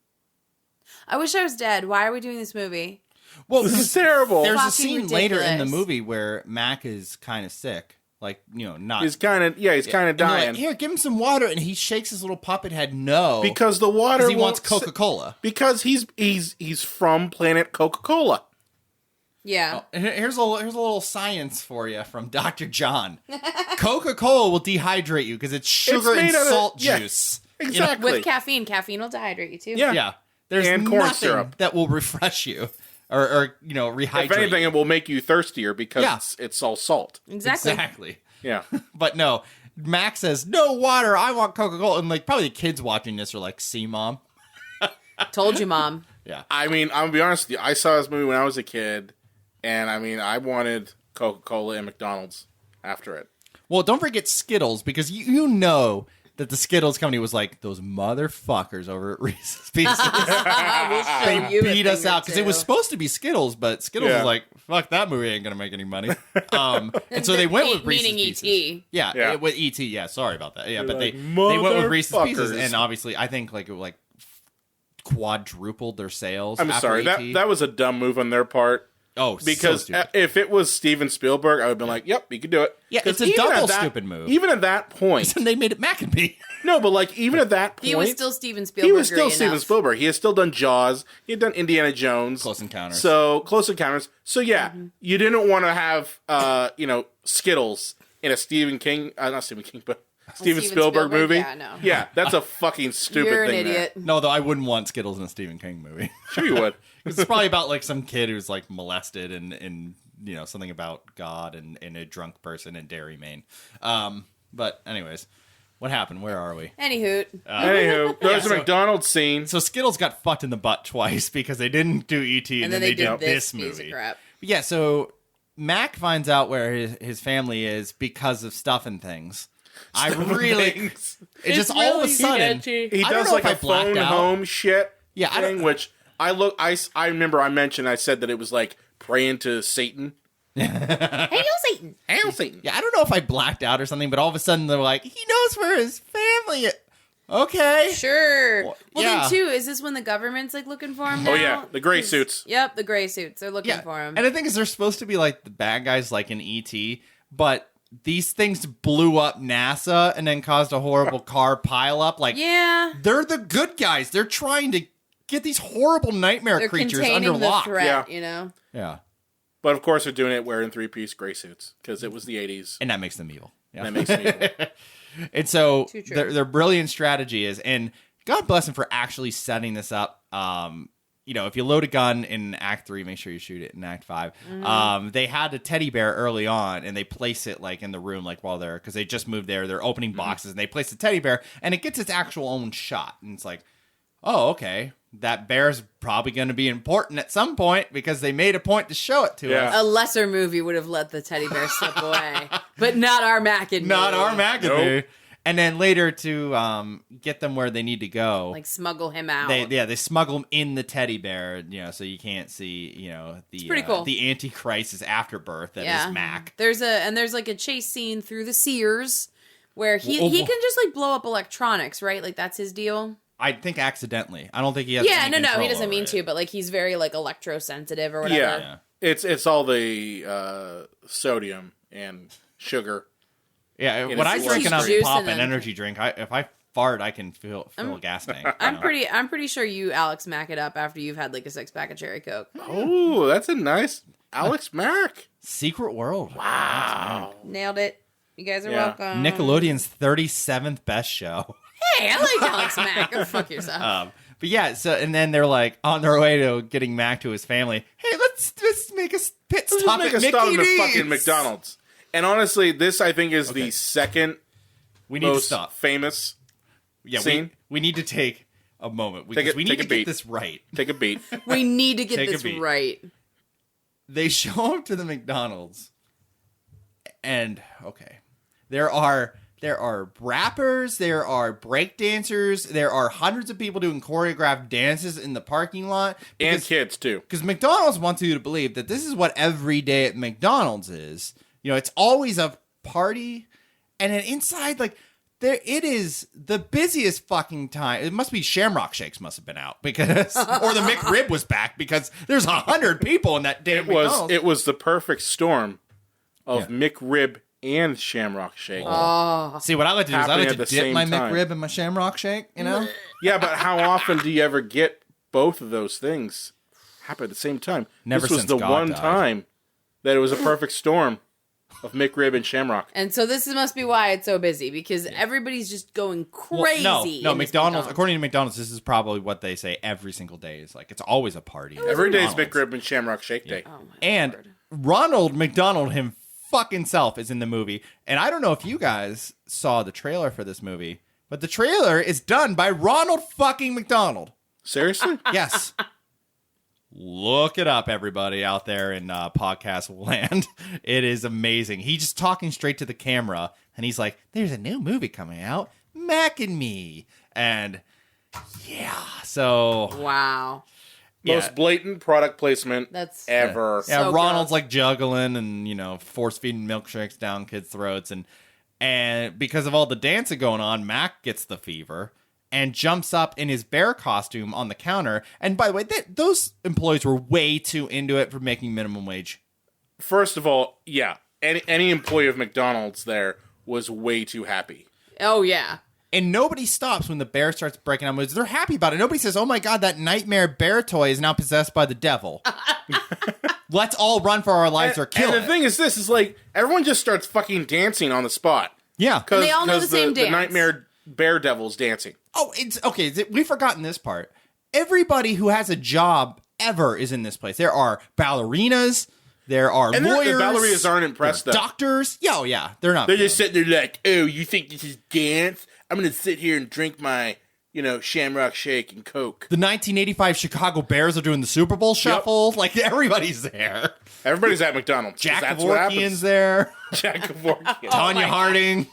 I wish I was dead. Why are we doing this movie? Well, This is terrible. there's a Fucking scene later in the ridiculous. movie where Mac is kind of sick. Like, not... He's kind of And they're dying like, here, give him some water. And he shakes his little puppet head no. because the water. he wants won't Coca-Cola. Because he's from planet Coca Cola. Yeah. And here's a little science for you from Dr. John. Coca-Cola will dehydrate you because it's sugar and made out of- salt yeah. juice. Exactly. With caffeine. Caffeine will dehydrate you too. Yeah. Yeah. There's And corn nothing syrup. that will refresh you or rehydrate If anything, you. it will make you thirstier because Yeah. it's all salt. Exactly. Exactly. Yeah. But no, Max says, no water, I want Coca-Cola. And like probably the kids watching this are like, see, Mom? Told you, Mom. Yeah. I mean, I'm gonna be honest with you. I saw this movie when I was a kid, and I mean, I wanted Coca Cola and McDonald's after it. Well, don't forget Skittles, because you know that the Skittles company was like, those motherfuckers over at Reese's Pieces. We'll show you a Beat us thing or out because it was two. supposed to be Skittles, but Skittles Yeah. was like, fuck, that movie ain't gonna make any money. And so they went with Reese's Meaning Pieces. E.T. Yeah, Yeah. with E.T. Yeah, sorry about that. Yeah, but like, they went with Reese's Pieces, "Motherfuckers." and obviously, I think like it quadrupled their sales. I'm after sorry, E.T. that was a dumb move on their part. Oh, so Because stupid. if it was Steven Spielberg, I would have been like, "Yep, you can do it." Yeah, 'Cause it's a even double at that- stupid move. Even at that point, And they made it Mac and Me. no, but like even at that point, He was still Steven Spielberg. He was still Steven Spielberg. He had still done Jaws. He had done Indiana Jones. Close Encounters. So Close Encounters. So yeah, you didn't want to have Skittles in a Stephen King, not Stephen King, but Steven Spielberg movie. Yeah, no. Yeah, that's a fucking stupid You're an thing. idiot. No, though I wouldn't want Skittles in a Stephen King movie. Sure you would. It's probably about like some kid who's like molested and something about God and a drunk person in Dairy, Maine. But anyways, what happened? Where are we? Anywho, Anywho, there's so- a McDonald's scene. So Skittles got fucked in the butt twice because they didn't do E.T. and then they did this piece movie. of crap. Yeah, so Mac finds out where his family is because of stuff and things. I really, Things. it just all of a sudden, He I don't does know like if I a blacked phone out. home shit Yeah, I thing, don't- which I remember I said that it was like praying to Satan. Hey, yo, Satan. Hail Satan. Yeah, I don't know if I blacked out or something, but all of a sudden they're like, he knows where his family is. Okay. Sure. Well, yeah. then too, is this when the government's like looking for him now? Oh, yeah, the gray 'Cause- suits. Yep, the gray suits. They're looking Yeah. for him. And the thing is, they're supposed to be like the bad guys like in E.T., but these things blew up NASA and then caused a horrible car pileup. Like, yeah, they're the good guys. They're trying to get these horrible nightmare they're creatures containing under the lock. threat. Yeah. You know. Yeah. But of course, they're doing it wearing 3-piece gray suits because it was the 80s. And that makes them evil. Yeah. That makes me evil. And so Too true. their brilliant strategy is, and God bless them for actually setting this up. If you load a gun in Act 3, make sure you shoot it in Act 5. They had a teddy bear early on, and they place it like in the room, like while because they just moved there. They're opening boxes, and they place the teddy bear, and it gets its actual own shot. And it's like, oh, okay, that bear's probably going to be important at some point because they made a point to show it to Yeah. us. A lesser movie would have let the teddy bear slip away, but not our Mac and Not Me. our McAfee. Nope. And then later to get them where they need to go, Like smuggle him out. they smuggle him in the teddy bear, so you can't see, the pretty cool. the Antichrist's afterbirth that is Mac. There's like a chase scene through the Sears where he Oh, can just like blow up electronics, right? Like that's his deal. I think accidentally. I don't think he has. Yeah, any no, he control doesn't over mean it. to, but like he's very like electrosensitive or whatever. Yeah. It's all the sodium and sugar. Yeah, It when is I juice drink enough in pop them. and energy drink, if I fart, I can feel a gas tank. I'm pretty sure you Alex Mack it up after you've had like a 6-pack of cherry Coke. Oh, that's a nice Alex Mack. Secret World. Wow. Nailed it. You guys are Yeah. welcome. Nickelodeon's 37th best show. Hey, I like Alex Mack. Go fuck yourself. But yeah, so and then they're like on their way to getting Mac to his family. Hey, let's make a pit Let's stop just at make a stop Mickey at the D's. fucking McDonald's. And honestly, this I think is the second We need to most stop. famous Yeah, scene. we need to take a moment because we need take to a beat. get this right. Take a beat. We need to get Take a this beat. right. They show up to the McDonald's, and okay, there are rappers, there are break dancers, there are hundreds of people doing choreographed dances in the parking lot, And kids, too. because McDonald's wants you to believe that this is what every day at McDonald's is. It's always a party, and then inside, like, it is the busiest fucking time. It must be Shamrock Shakes must have been out because, or the McRib was back because there's 100 people in that damn McDonald's. It was the perfect storm of McRib and Shamrock Shake. See, what I like to do is I Happening like at to the dip same my time. McRib in my Shamrock Shake, Yeah, but how often do you ever get both of those things happen at the same time? Never This was since the God one died. time that it was a perfect storm of McRib and Shamrock. And so this must be why it's so busy because everybody's just going crazy. no, in this McDonald's. According to McDonald's, this is probably what they say every single day. Is like it's always a party. Every day is McDonald's. McRib and Shamrock Shake Day. Oh my And Lord. Ronald McDonald him fucking self is in the movie. And I don't know if you guys saw the trailer for this movie, but the trailer is done by Ronald fucking McDonald. Seriously? Yes. Look it up, everybody out there in podcast land. It is amazing. He's just talking straight to the camera, and he's like, there's a new movie coming out, Mac and Me. And yeah, so... Wow. Most blatant product placement That's ever. Yeah, So Ronald's gross. like juggling and force feeding milkshakes down kids' throats, and because of all the dancing going on, Mac gets the fever and jumps up in his bear costume on the counter. And by the way, those employees were way too into it for making minimum wage. First of all, yeah, any employee of McDonald's there was way too happy. Oh yeah. And nobody stops when the bear starts breaking down moves. They're happy about it. Nobody says, "Oh my god, that nightmare bear toy is now possessed by the devil." Let's all run for our lives or kill and it. the thing is, this is like everyone just starts fucking dancing on the spot. Yeah. Because they all know the same dance. nightmare bear devil's dancing. Oh, it's okay. We've forgotten this part. Everybody who has a job ever is in this place. There are ballerinas. There are And the lawyers. ballerinas aren't impressed, there are though. Doctors. Yeah, oh, yeah. They're not. They're just sitting there like, oh, you think this is dance? I'm going to sit here and drink my, Shamrock Shake and Coke. The 1985 Chicago Bears are doing the Super Bowl shuffle. Like, everybody's there. Everybody's at McDonald's. 'cause Jack that's what Kevorkian's happens. there. Jack Kevorkian. Tanya Harding.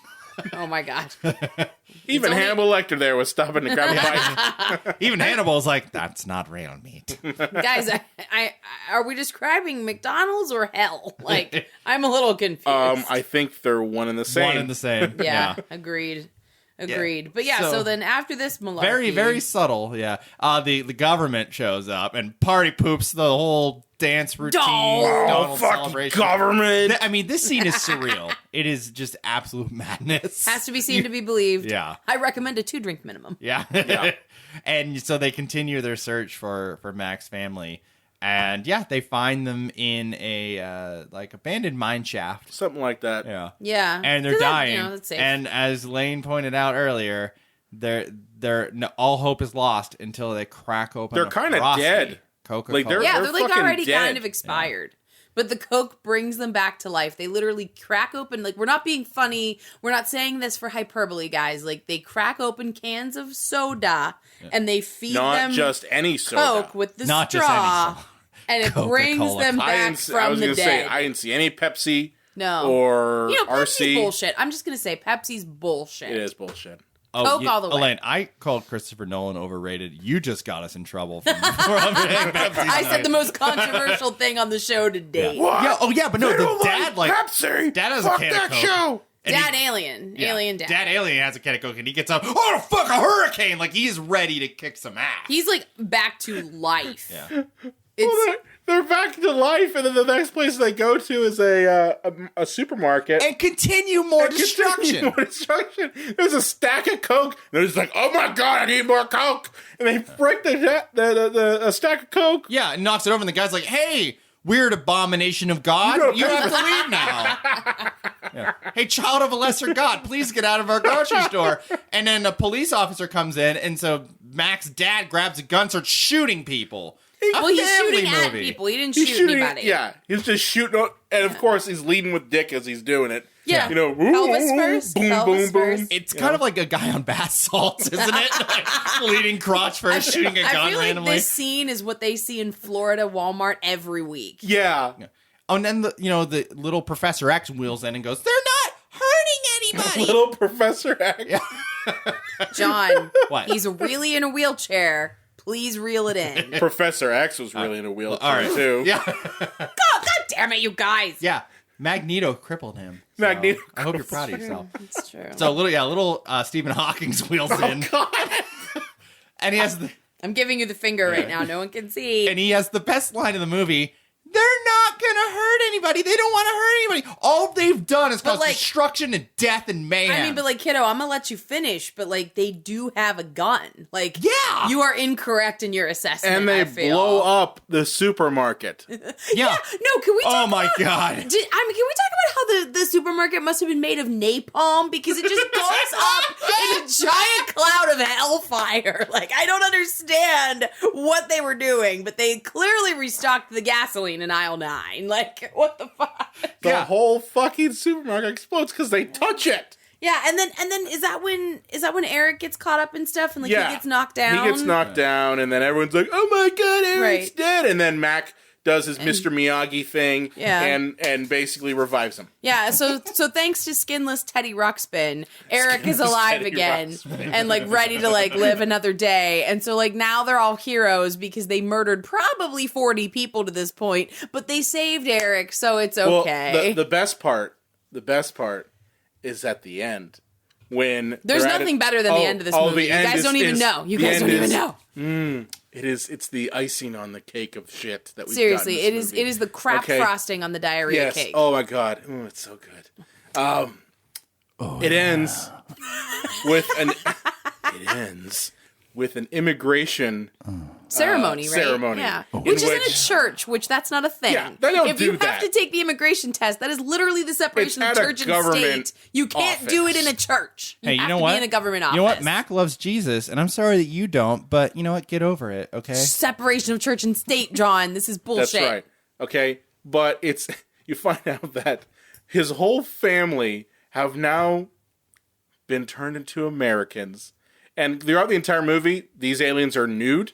Oh my god. Even only- Hannibal Lecter there was stopping to grab a bite. Even Hannibal's like, that's not real meat. Guys, I are we describing McDonald's or hell? Like, I'm a little confused. I think they're one and the same. One and the same. yeah, agreed. But yeah, so then after this malarkey, Very, very subtle, yeah. The government shows up and party poops the whole dance routine. Oh, McDonald's fucking celebration. government. I mean, this scene is surreal. It is just absolute madness. has to be seen to be believed. Yeah. I recommend a 2-drink minimum. Yeah. And so they continue their search for Mac's family. And yeah, they find them in a abandoned mine shaft. Something like that. Yeah. Yeah, And they're 'Cause that, dying. that's safe. And as Lane pointed out earlier, all hope is lost until they crack open. They're a kinda frosty dead. Coca-Cola. Like, they're like fucking already dead. kind of expired. But the Coke brings them back to life. They literally crack open, like, we're not being funny. We're not saying this for hyperbole, guys. Like, they crack open cans of soda and they feed Not them just any soda. Coke with the Not just straw. any soda. And it Coca brings Cola. them I back didn't, I from was the gonna dead. say I didn't see any Pepsi No. or Pepsi's RC. bullshit. I'm just gonna say Pepsi's bullshit. It is bullshit. Coke all the way. Elaine, I called Christopher Nolan overrated. You just got us in trouble. I said the most controversial thing on the show to date. What? Yeah, but no, They the don't dad Pepsi. Dad has Fuck a can that of Coke. show. And Dad Alien. Yeah. Alien Dad. Dad Alien has a can of Coke and he gets up, oh, fuck, a hurricane! Like, he's ready to kick some ass. He's like back to life. Yeah. It's They're back to life, and then the next place they go to is a supermarket. And continue more And destruction. continue more destruction. There's a stack of Coke. And they're just like, oh my god, I need more Coke. And they break the stack of Coke. Yeah, and knocks it over, and the guy's like, hey, weird abomination of God, you have to leave now. Yeah. Hey, child of a lesser God, please get out of our grocery store. And then a police officer comes in, and so Mac's dad grabs a gun, starts shooting people. well, he's family shooting at movie. people. He didn't He's shoot shooting, anybody. yeah, he's just shooting, and of course he's leading with dick as he's doing it. Yeah. You know, Elvis first. boom, Elvis boom, boom. first. It's kind of like a guy on bath salts, isn't it? Like, leading crotch first, shooting a gun I feel like randomly. this scene is what they see in Florida Walmart every week. Yeah. Oh, and then the little Professor X wheels in and goes, they're not hurting anybody. Little Professor X. John, What? he's really in a wheelchair. Please reel it in. Professor X was really in a wheelchair all right. too. Yeah. God damn it, you guys. Yeah. Magneto crippled him. So Magneto I hope you're proud of yourself. It's true. So little Stephen Hawking's wheels in. God. And he has I'm giving you the finger right now. No one can see. and he has the best line of the movie. They're not gonna hurt anybody. They don't want to hurt anybody. All they've done is cause destruction and death and mayhem. I mean, but like, kiddo, I'm gonna let you finish, but like, they do have a gun. Like, Yeah. you are incorrect in your assessment. And they I feel. blow up the supermarket. yeah. No, can we talk Oh my about, God. can we talk about how the supermarket must have been made of napalm? Because it just goes up in a giant cloud of hellfire. Like, I don't understand what they were doing, but they clearly restocked the gasoline in aisle 9. Like, what the fuck? The whole fucking supermarket explodes because they touch it. Yeah, and then is that when Eric gets caught up in stuff and like he gets knocked down? He gets knocked down, and then everyone's like, "Oh my god, Eric's Right. dead!" And then Mac does his Mr. Miyagi thing, Yeah. and basically revives him. Yeah, so thanks to skinless Teddy Ruxpin, Eric is alive Teddy again Ruxpin. and like ready to like live another day. And so like now they're all heroes because they murdered probably 40 people to this point, but they saved Eric, so it's okay. Well, the best part is at the end when There's they're at nothing better than the end of this movie. You guys don't even know. You guys don't even know. It's the icing on the cake of shit that we've Seriously, gotten in this movie. it is the crap Okay? frosting on the diarrhea Yes. cake. Oh my god. Oh, it's so good. It ends with an immigration ceremony, right? ceremony. Yeah. In Which is in a which- church, which that's not a thing. Yeah, they don't if do you have that. to take the immigration test, that is literally the separation It's of at a church and government state. You can't do it in a church. You Hey, have you know to what? be in a government office. You know what? Mac loves Jesus, and I'm sorry that you don't, but you know what? Get over it, okay? Separation of church and state, John. This is bullshit. That's right. Okay, but it's you find out that his whole family have now been turned into Americans, and throughout the entire movie, these aliens are nude.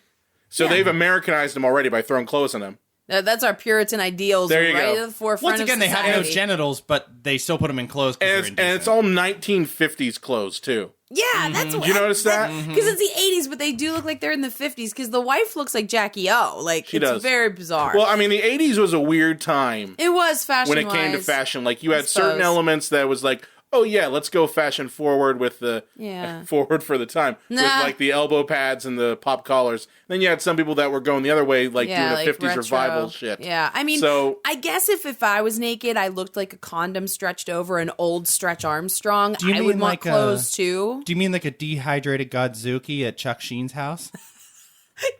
So they've Americanized them already by throwing clothes on them. That's our Puritan ideals There you right go. at the forefront Once again, of they society. have no genitals, but they still put them in clothes. And it's all 1950s clothes, too. Yeah, that's what. Did you notice that? Because it's the 80s, but they do look like they're in the 50s because the wife looks like Jackie O. Like, She it's does. very bizarre. Well, I mean, the 80s was a weird time it was fashion when it came to fashion. Like, you had suppose. certain elements that was like, oh, yeah, let's go fashion forward with the Yeah. forward for the time. With, Nah. like, the elbow pads and the pop collars. Then you had some people that were going the other way, like doing a 50s retro. revival shit. Yeah, I mean, So- I guess if I was naked, I looked like a condom stretched over an old Stretch Armstrong. Do you I mean would want like clothes too. Do you mean like a dehydrated Godzuki at Chuck Sheen's house?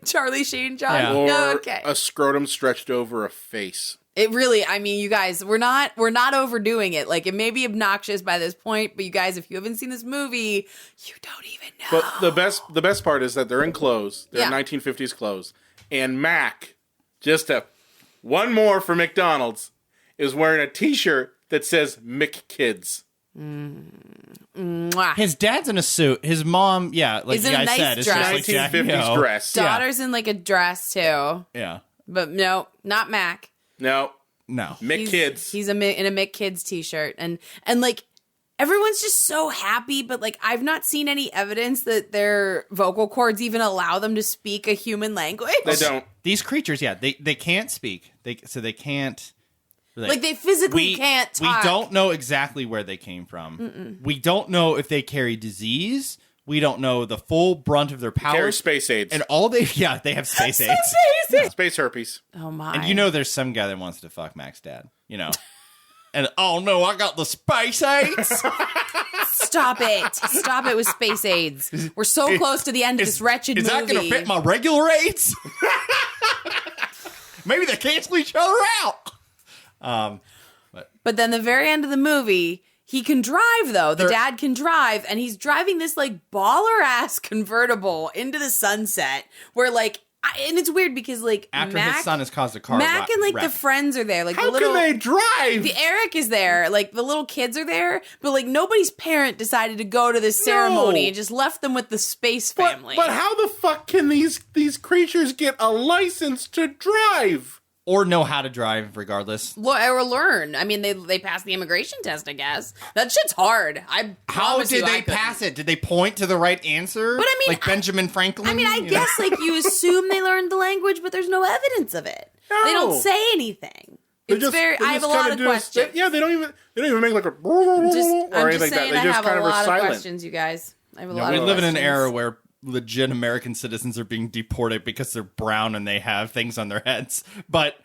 Charlie Sheen, John. Yeah. Or No, okay. a scrotum stretched over a face. It really, I mean, you guys, we're not overdoing it. Like, it may be obnoxious by this point, but you guys, if you haven't seen this movie, you don't even know. But the best part is that they're in clothes. They're Yeah. 1950s clothes. And Mac, one more for McDonald's, is wearing a t-shirt that says McKids. Mwah. His dad's in a suit. His mom, like Is you in a guys nice said, it's dress. just like Jackie 1950s O. dress. Daughter's in like a dress too, Yeah. but no, not Mac. No. No. Mick Kids. He's in a Mick Kids t-shirt, and like everyone's just so happy, but like I've not seen any evidence that their vocal cords even allow them to speak a human language. They don't. These creatures, they can't speak. They can't. Like they physically can't talk. We don't know exactly where they came from. We don't know if they carry disease. We don't know the full brunt of their powers. Carry space AIDS. And all they have space AIDS. Space herpes. Oh my! And there's some guy that wants to fuck Mac's dad. And oh no, I got the space AIDS. Stop it with space AIDS. We're so close to the end of this wretched movie. Is that going to fit my regular AIDS? Maybe they cancel each other out. But then the very end of the movie, he can drive though. The dad can drive, and he's driving this like baller ass convertible into the sunset. Where like, and it's weird because like after Mac, his son has caused a car Mac and like wreck. the friends are there. Like How the little, can they drive? The Eric is there. Like the little kids are there, but like nobody's parent decided to go to this ceremony and just left them with the space family. But how the fuck can these creatures get a license to drive? Or know how to drive regardless. Or learn. I mean, they passed the immigration test, I guess. That shit's hard. How did they pass it? Did they point to the right answer? But I mean, like Benjamin Franklin? I mean, I guess like you assume they learned the language, but there's no evidence of it. No. They don't say anything. I have a lot of questions. Yeah, they don't even make like a I'm or just anything like that. saying They I just have kind a of are lot of silent. questions, you guys. I have a lot we of live in questions. an era where legit American citizens are being deported because they're brown and they have things on their heads. But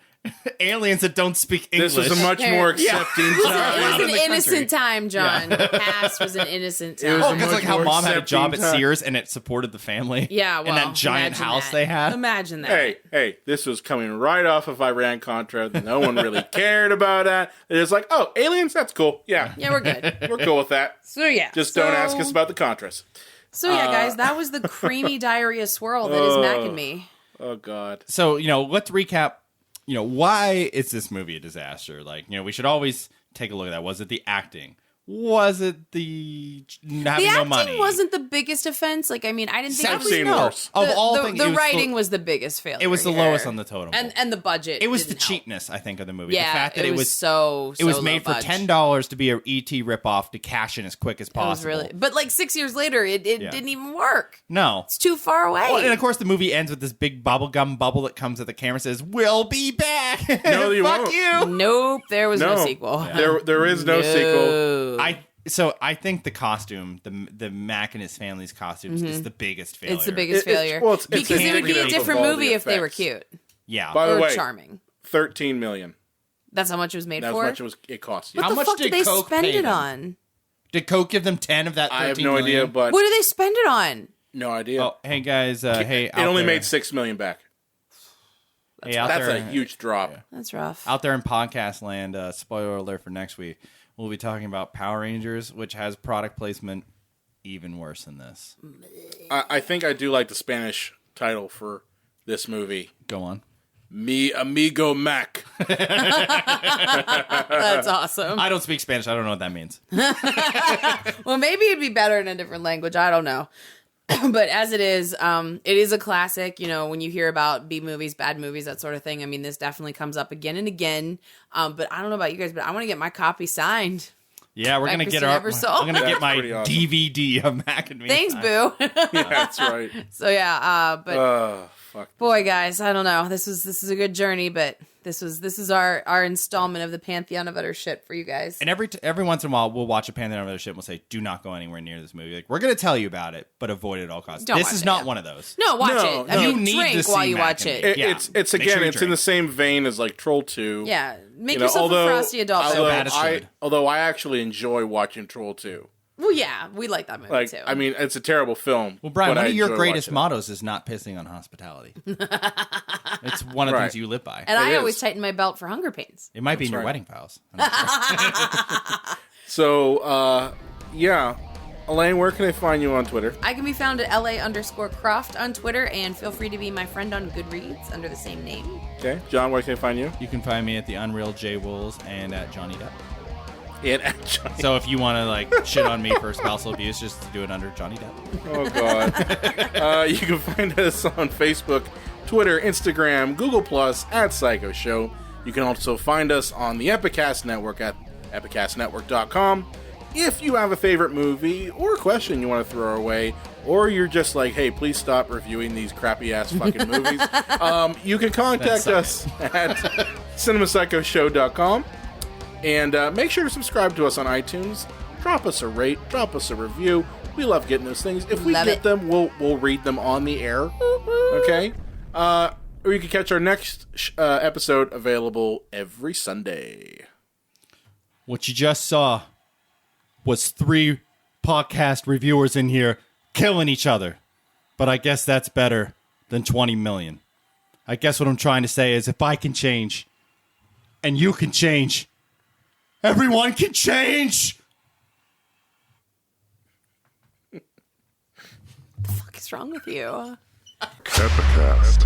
aliens that don't speak English. This was a much more accepting It time. was an innocent time, John. The past was an innocent time. was a because much like how more mom had a job at accepting time. Sears and it supported the family. Yeah, well, and that giant imagine house that. they had. Imagine that. Hey, this was coming right off of Iran-Contra. No one really cared about that. It's like, oh, aliens? That's cool. Yeah, Yeah, we're good. we're cool with that. So yeah. Just don't ask us about the Contras. So yeah, guys, that was the creamy diarrhea swirl that is Mac and me. Oh, God. So, let's recap, why is this movie a disaster? Like, we should always take a look at that. Was it the acting? Was it the having no money? The acting wasn't the biggest offense. Like, I mean, I didn't think I've it was... seen worse. Of all the, things, the it was writing was the biggest failure. It was the here. lowest on the totem. And the budget. It was the didn't help. cheapness, I think, of the movie. Yeah, the fact that it was so it was low made for budge. $10 to be a ET ripoff to cash in as quick as It was possible. really, but like 6 years later, it didn't even work. No. It's too far away. Well, and of course, the movie ends with this big bubblegum bubble that comes at the camera and says, "We'll be back." No, you Fuck won't. you. Nope, there was no sequel. There is no sequel. I think the costume, the Mac and his family's costumes, is the biggest failure. It's the biggest It's- failure. well, it's because it would be a indicative of different all movie the if they were effects. cute Yeah. By the or way, charming. $13 million. That's how much it was made That's for. how much it cost. What How the much fuck did did they Coke spend pay it them? on? Did Coke give them 10 of that 13 I have no million? idea, but What do they spend it on? no idea. Oh, hey guys, hey, It only made $6 million back. out That's there, a huge drop. That's rough. out there in podcast land. Spoiler alert for next week. We'll be talking about Power Rangers, which has product placement even worse than this. I think I do like the Spanish title for this movie. Go on. Mi Amigo Mac. That's awesome. I don't speak Spanish. I don't know what that means. Well, maybe it'd be better in a different language. I don't know. But as it is a classic. When you hear about B movies, bad movies, that sort of thing. I mean, this definitely comes up again and again. But I don't know about you guys, but I want to get my copy signed. Yeah, we're By gonna get Christina our. Ebersole. I'm gonna get my pretty awesome. DVD of Mac and Me. Thanks, Boo. Yeah, that's right. So yeah, but Fuck. boy, guys, I don't know. This is a good journey, but this is our installment of the Pantheon of Utter Shit for you guys. And every once in a while, we'll watch a Pantheon of Utter Shit and we'll say, do not go anywhere near this movie. Like, we're going to tell you about it, but avoid it at all costs. Don't This watch is it, not yeah. one of those. No, watch No, it. I no. mean, You need drink to see while you Mac watch and it. Me. It's Yeah. it's Make sure again, you it's in drink. the same vein as like Troll 2. Yeah, make yourself a frosty adult. So bad it's good. Although I actually enjoy watching Troll 2. Well, yeah, we like that movie Like, too. I mean, it's a terrible film. Well, Brian, but one I of your enjoy greatest watching it. mottos is not pissing on hospitality. It's one of the Right. things you live by. and I it always is. tighten my belt for hunger pains. It might be in your right. wedding vows. I'm So, yeah. Elaine, where can I find you on Twitter? I can be found at LA_Croft on Twitter, and feel free to be my friend on Goodreads under the same name. Okay. John, where can I find you? You can find me at the Unreal J Wolves and at Johnny Depp. And at Johnny. So if you want to like shit on me for spousal abuse, just do it under Johnny Depp. Oh, God. You can find us on Facebook, Twitter, Instagram, Google+, at Psycho Show. You You can also find us on the Epicast Network at epicastnetwork.com. If you have a favorite movie or question you want to throw our way, or you're just like, hey, please stop reviewing these crappy-ass fucking movies, you can contact us at cinemapsychoshow.com. And make sure to subscribe to us on iTunes. Drop us a rate, drop us a review. We love getting those things. If we get them, we'll read them on the air. Okay? Or you can catch our next episode available every Sunday. What you just saw was 3 podcast reviewers in here killing each other. But I guess that's better than 20 million. I guess what I'm trying to say is if I can change and you can change, everyone can change! What the fuck is wrong with you? Epicast.